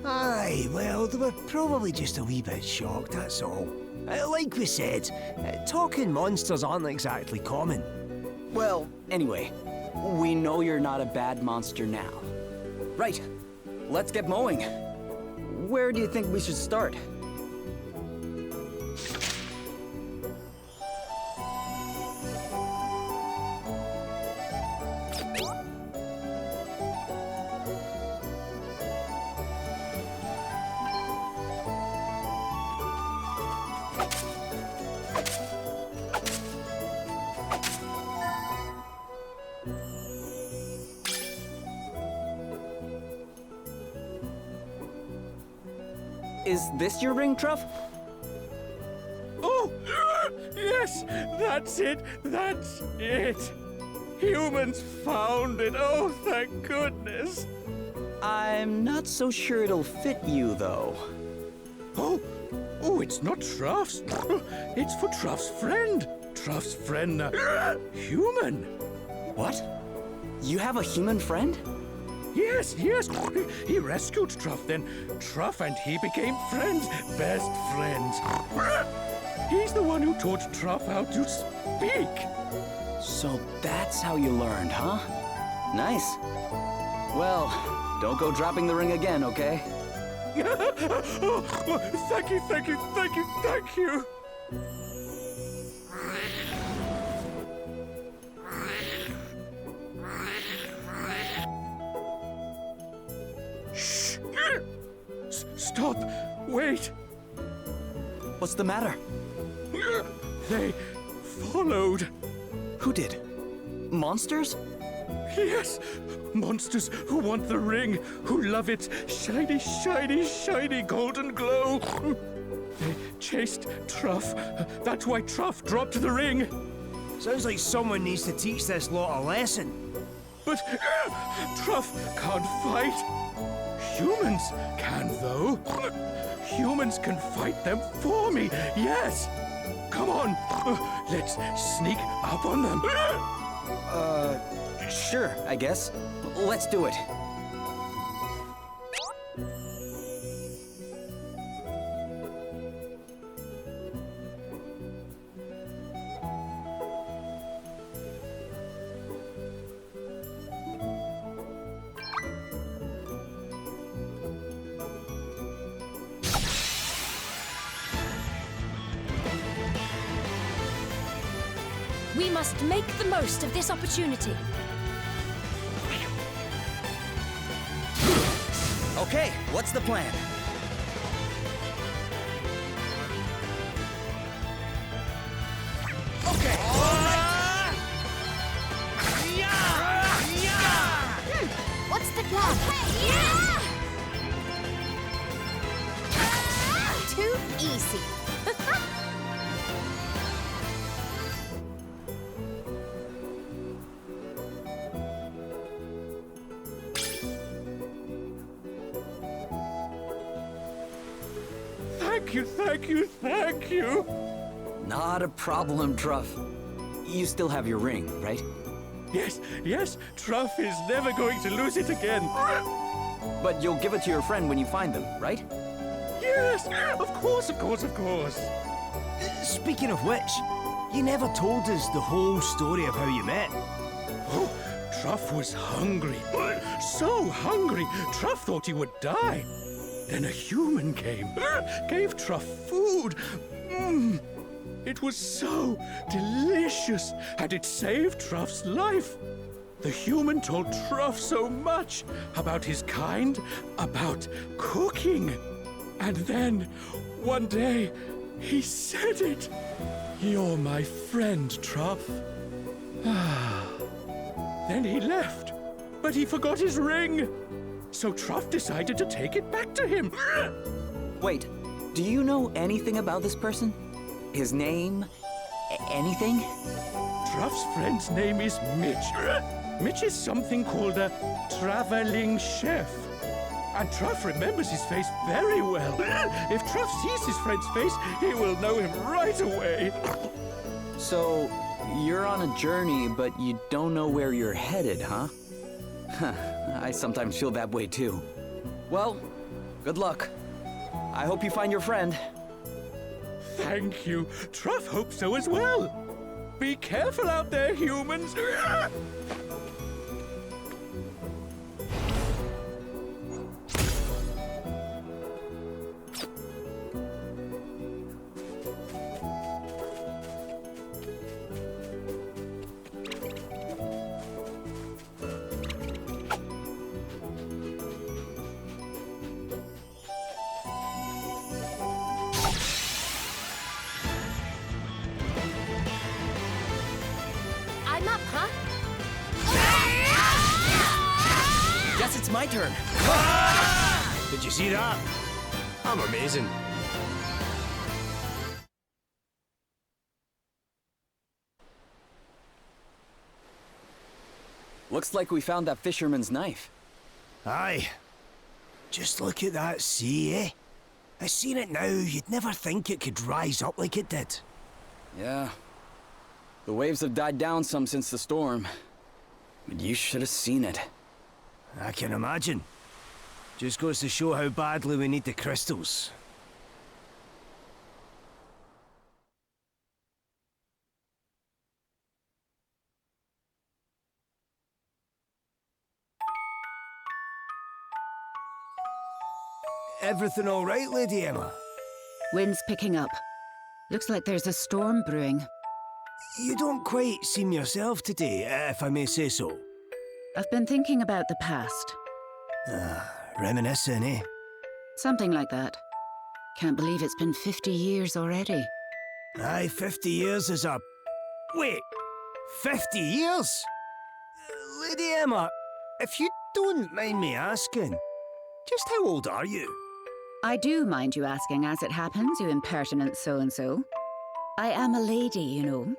S9: Aye, well, they were probably just a wee bit shocked, that's all. Like we said, talking monsters aren't exactly common.
S1: Well, anyway, we know you're not a bad monster now. Right, let's get mowing. Where do you think we should start? Is this your ring, Truff?
S17: Oh, yes, that's it, that's it. Humans found it, oh, thank goodness.
S1: I'm not so sure it'll fit you, though.
S17: Oh, it's not Truff's. It's for Truff's friend. Truff's friend, human.
S1: What? You have a human friend?
S17: Yes. He rescued Truff, then Truff and he became friends, best friends. He's the one who taught Truff how to speak.
S1: So that's how you learned, huh? Nice. Well, don't go dropping the ring again, okay?
S17: Oh, thank you. Shh! Stop! Wait!
S1: What's the matter?
S17: They followed.
S1: Who did? Monsters?
S17: Yes! Monsters who want the ring, who love its shiny, shiny, shiny golden glow. They chased Truff. That's why Truff dropped the ring.
S9: Sounds like someone needs to teach this lot a lesson.
S17: But Truff can't fight. Humans can, though. Humans can fight them for me, yes! Come on, let's sneak up on them.
S1: Sure, I guess. Let's do it.
S11: We must make the most of this opportunity.
S14: Okay, what's the plan? Okay.
S11: What's the plan? Too easy.
S17: Thank you.
S1: Not a problem, Truff. You still have your ring, right?
S17: Yes, Truff is never going to lose it again.
S1: But you'll give it to your friend when you find them, right?
S17: Yes, of course.
S9: Speaking of which, you never told us the whole story of how you met.
S17: Oh, Truff was hungry. So hungry, Truff thought he would die. Then a human came, gave Truff food. It was so delicious, and it saved Truff's life. The human told Truff so much about his kind, about cooking. And then, one day, he said it. You're my friend, Truff. Then he left, but he forgot his ring. So Truff decided to take it back to him.
S1: Wait, do you know anything about this person? His name? Anything?
S17: Truff's friend's name is Mitch. Mitch is something called a traveling chef. And Truff remembers his face very well. If Truff sees his friend's face, he will know him right away.
S1: So, you're on on a journey, but you don't know where you're headed, huh? I sometimes feel that way too. Well, good luck. I hope you find your friend.
S17: Thank you. Truff hopes so as well. Be careful out there, humans.
S11: I'm up, huh?
S14: Guess it's my turn.
S9: Did you see that? I'm amazing.
S1: Looks like we found that fisherman's knife.
S9: Aye. Just look at that sea, eh? I seen it now. You'd never think it could rise up like it did.
S1: Yeah. The waves have died down some since the storm. But you should have seen it.
S9: I can imagine. Just goes to show how badly we need the crystals. Everything all right, Lady Emma?
S18: Wind's picking up. Looks like there's a storm brewing.
S9: You don't quite seem yourself today, if I may say so.
S18: I've been thinking about the past.
S9: Reminiscing, eh?
S18: Something like that. Can't believe it's been 50 years already.
S9: Aye, 50 years is a... Wait! 50 years? Lady Emma, if you don't mind me asking, just how old are you?
S18: I do mind you asking as it happens, you impertinent so-and-so. I am a lady, you know.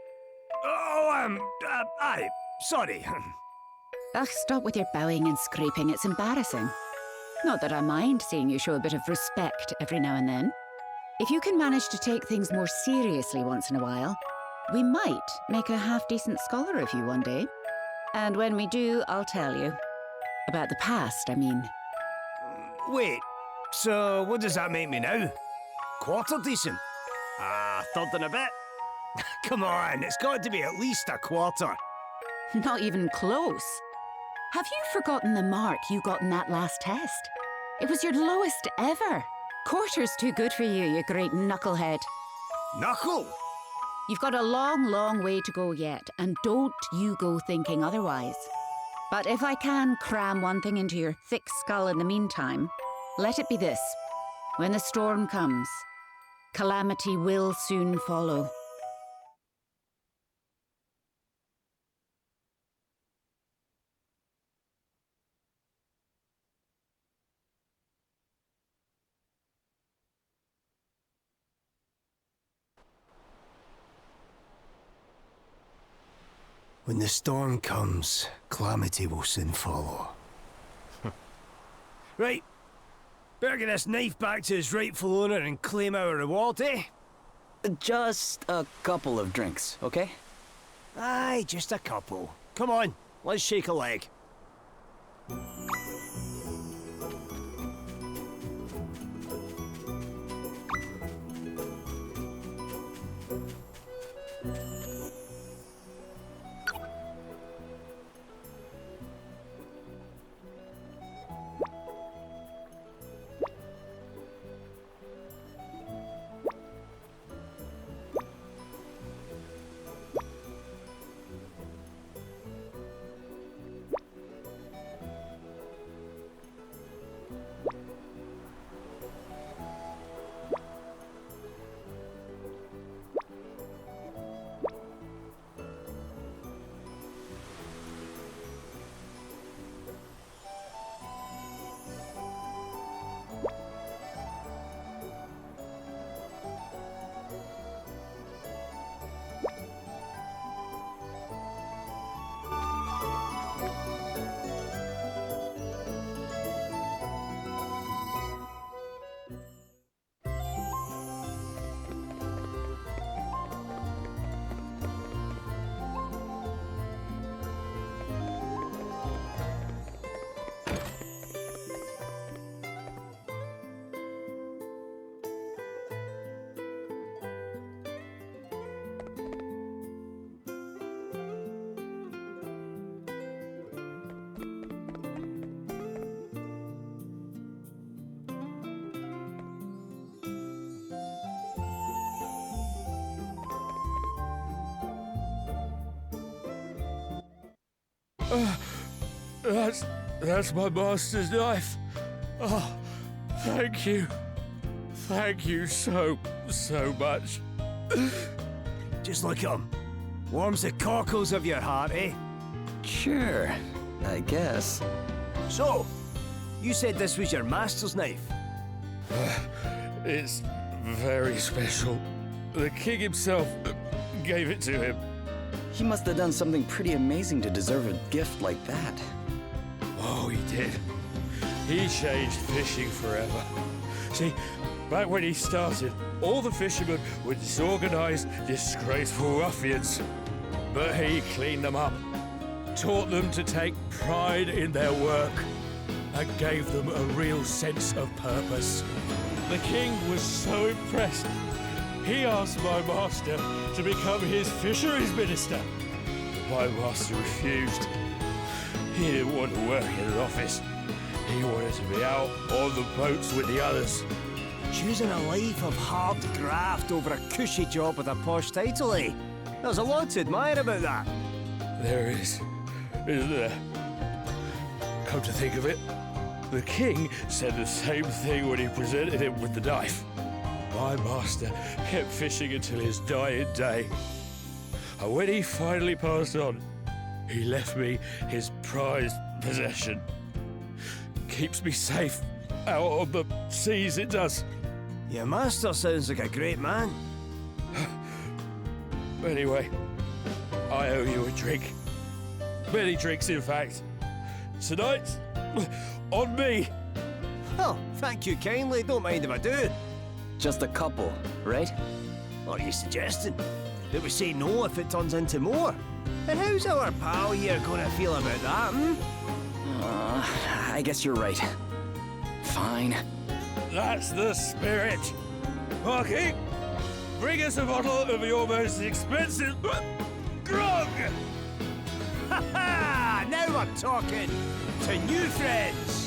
S9: Oh, aye, sorry.
S18: Ugh, stop with your bowing and scraping, it's embarrassing. Not that I mind seeing you show a bit of respect every now and then. If you can manage to take things more seriously once in a while, we might make a half-decent scholar of you one day. And when we do, I'll tell you. About the past, I mean.
S9: Wait, so what does that make me now? Quarter decent? Third and a bit? Come on, it's got to be at least a quarter.
S18: Not even close. Have you forgotten the mark you got in that last test? It was your lowest ever. Quarter's too good for you, you great knucklehead.
S9: Knuckle?
S18: You've got a long, long way to go yet, and don't you go thinking otherwise. But if I can cram one thing into your thick skull in the meantime, let it be this. When the storm comes, calamity will soon follow.
S9: When the storm comes, calamity will soon follow. Right. Better get this knife back to its rightful owner and claim our reward, eh?
S1: Just a couple of drinks, okay?
S9: Aye, just a couple. Come on, let's shake a leg.
S17: That's my master's knife. Oh, thank you. Thank you so much.
S10: Just look at him. Warms the cockles of your heart, eh?
S1: Sure, I guess.
S10: So, you said this was your master's knife?
S17: It's very special. The king himself gave it to him.
S1: He must have done something pretty amazing to deserve a gift like that.
S17: Oh, he did. He changed fishing forever. See, back when he started, all the fishermen were disorganized, disgraceful ruffians. But he cleaned them up, taught them to take pride in their work, and gave them a real sense of purpose. The king was so impressed, he asked my master to become his fisheries minister. My master refused. He didn't want to work in an office. He wanted to be out on the boats with the others.
S10: Choosing a life of hard graft over a cushy job with a posh title, eh? There's a lot to admire about that.
S17: There is, isn't there? Come to think of it, the king said the same thing when he presented him with the knife. My master kept fishing until his dying day. And when he finally passed on, he left me his prized possession. Keeps me safe out on the seas, it does.
S10: Your master sounds like a great man.
S17: Anyway, I owe you a drink. Many drinks, in fact. Tonight, on me.
S10: Oh, thank you kindly. Don't mind if I do.
S1: Just a couple, right?
S10: What are you suggesting? That we say no if it turns into more? And how's our pal here gonna feel about that,
S1: I guess you're right. Fine.
S17: That's the spirit. Marky, bring us a bottle of your most expensive grog.
S10: Ha ha! Now we're talking to new friends.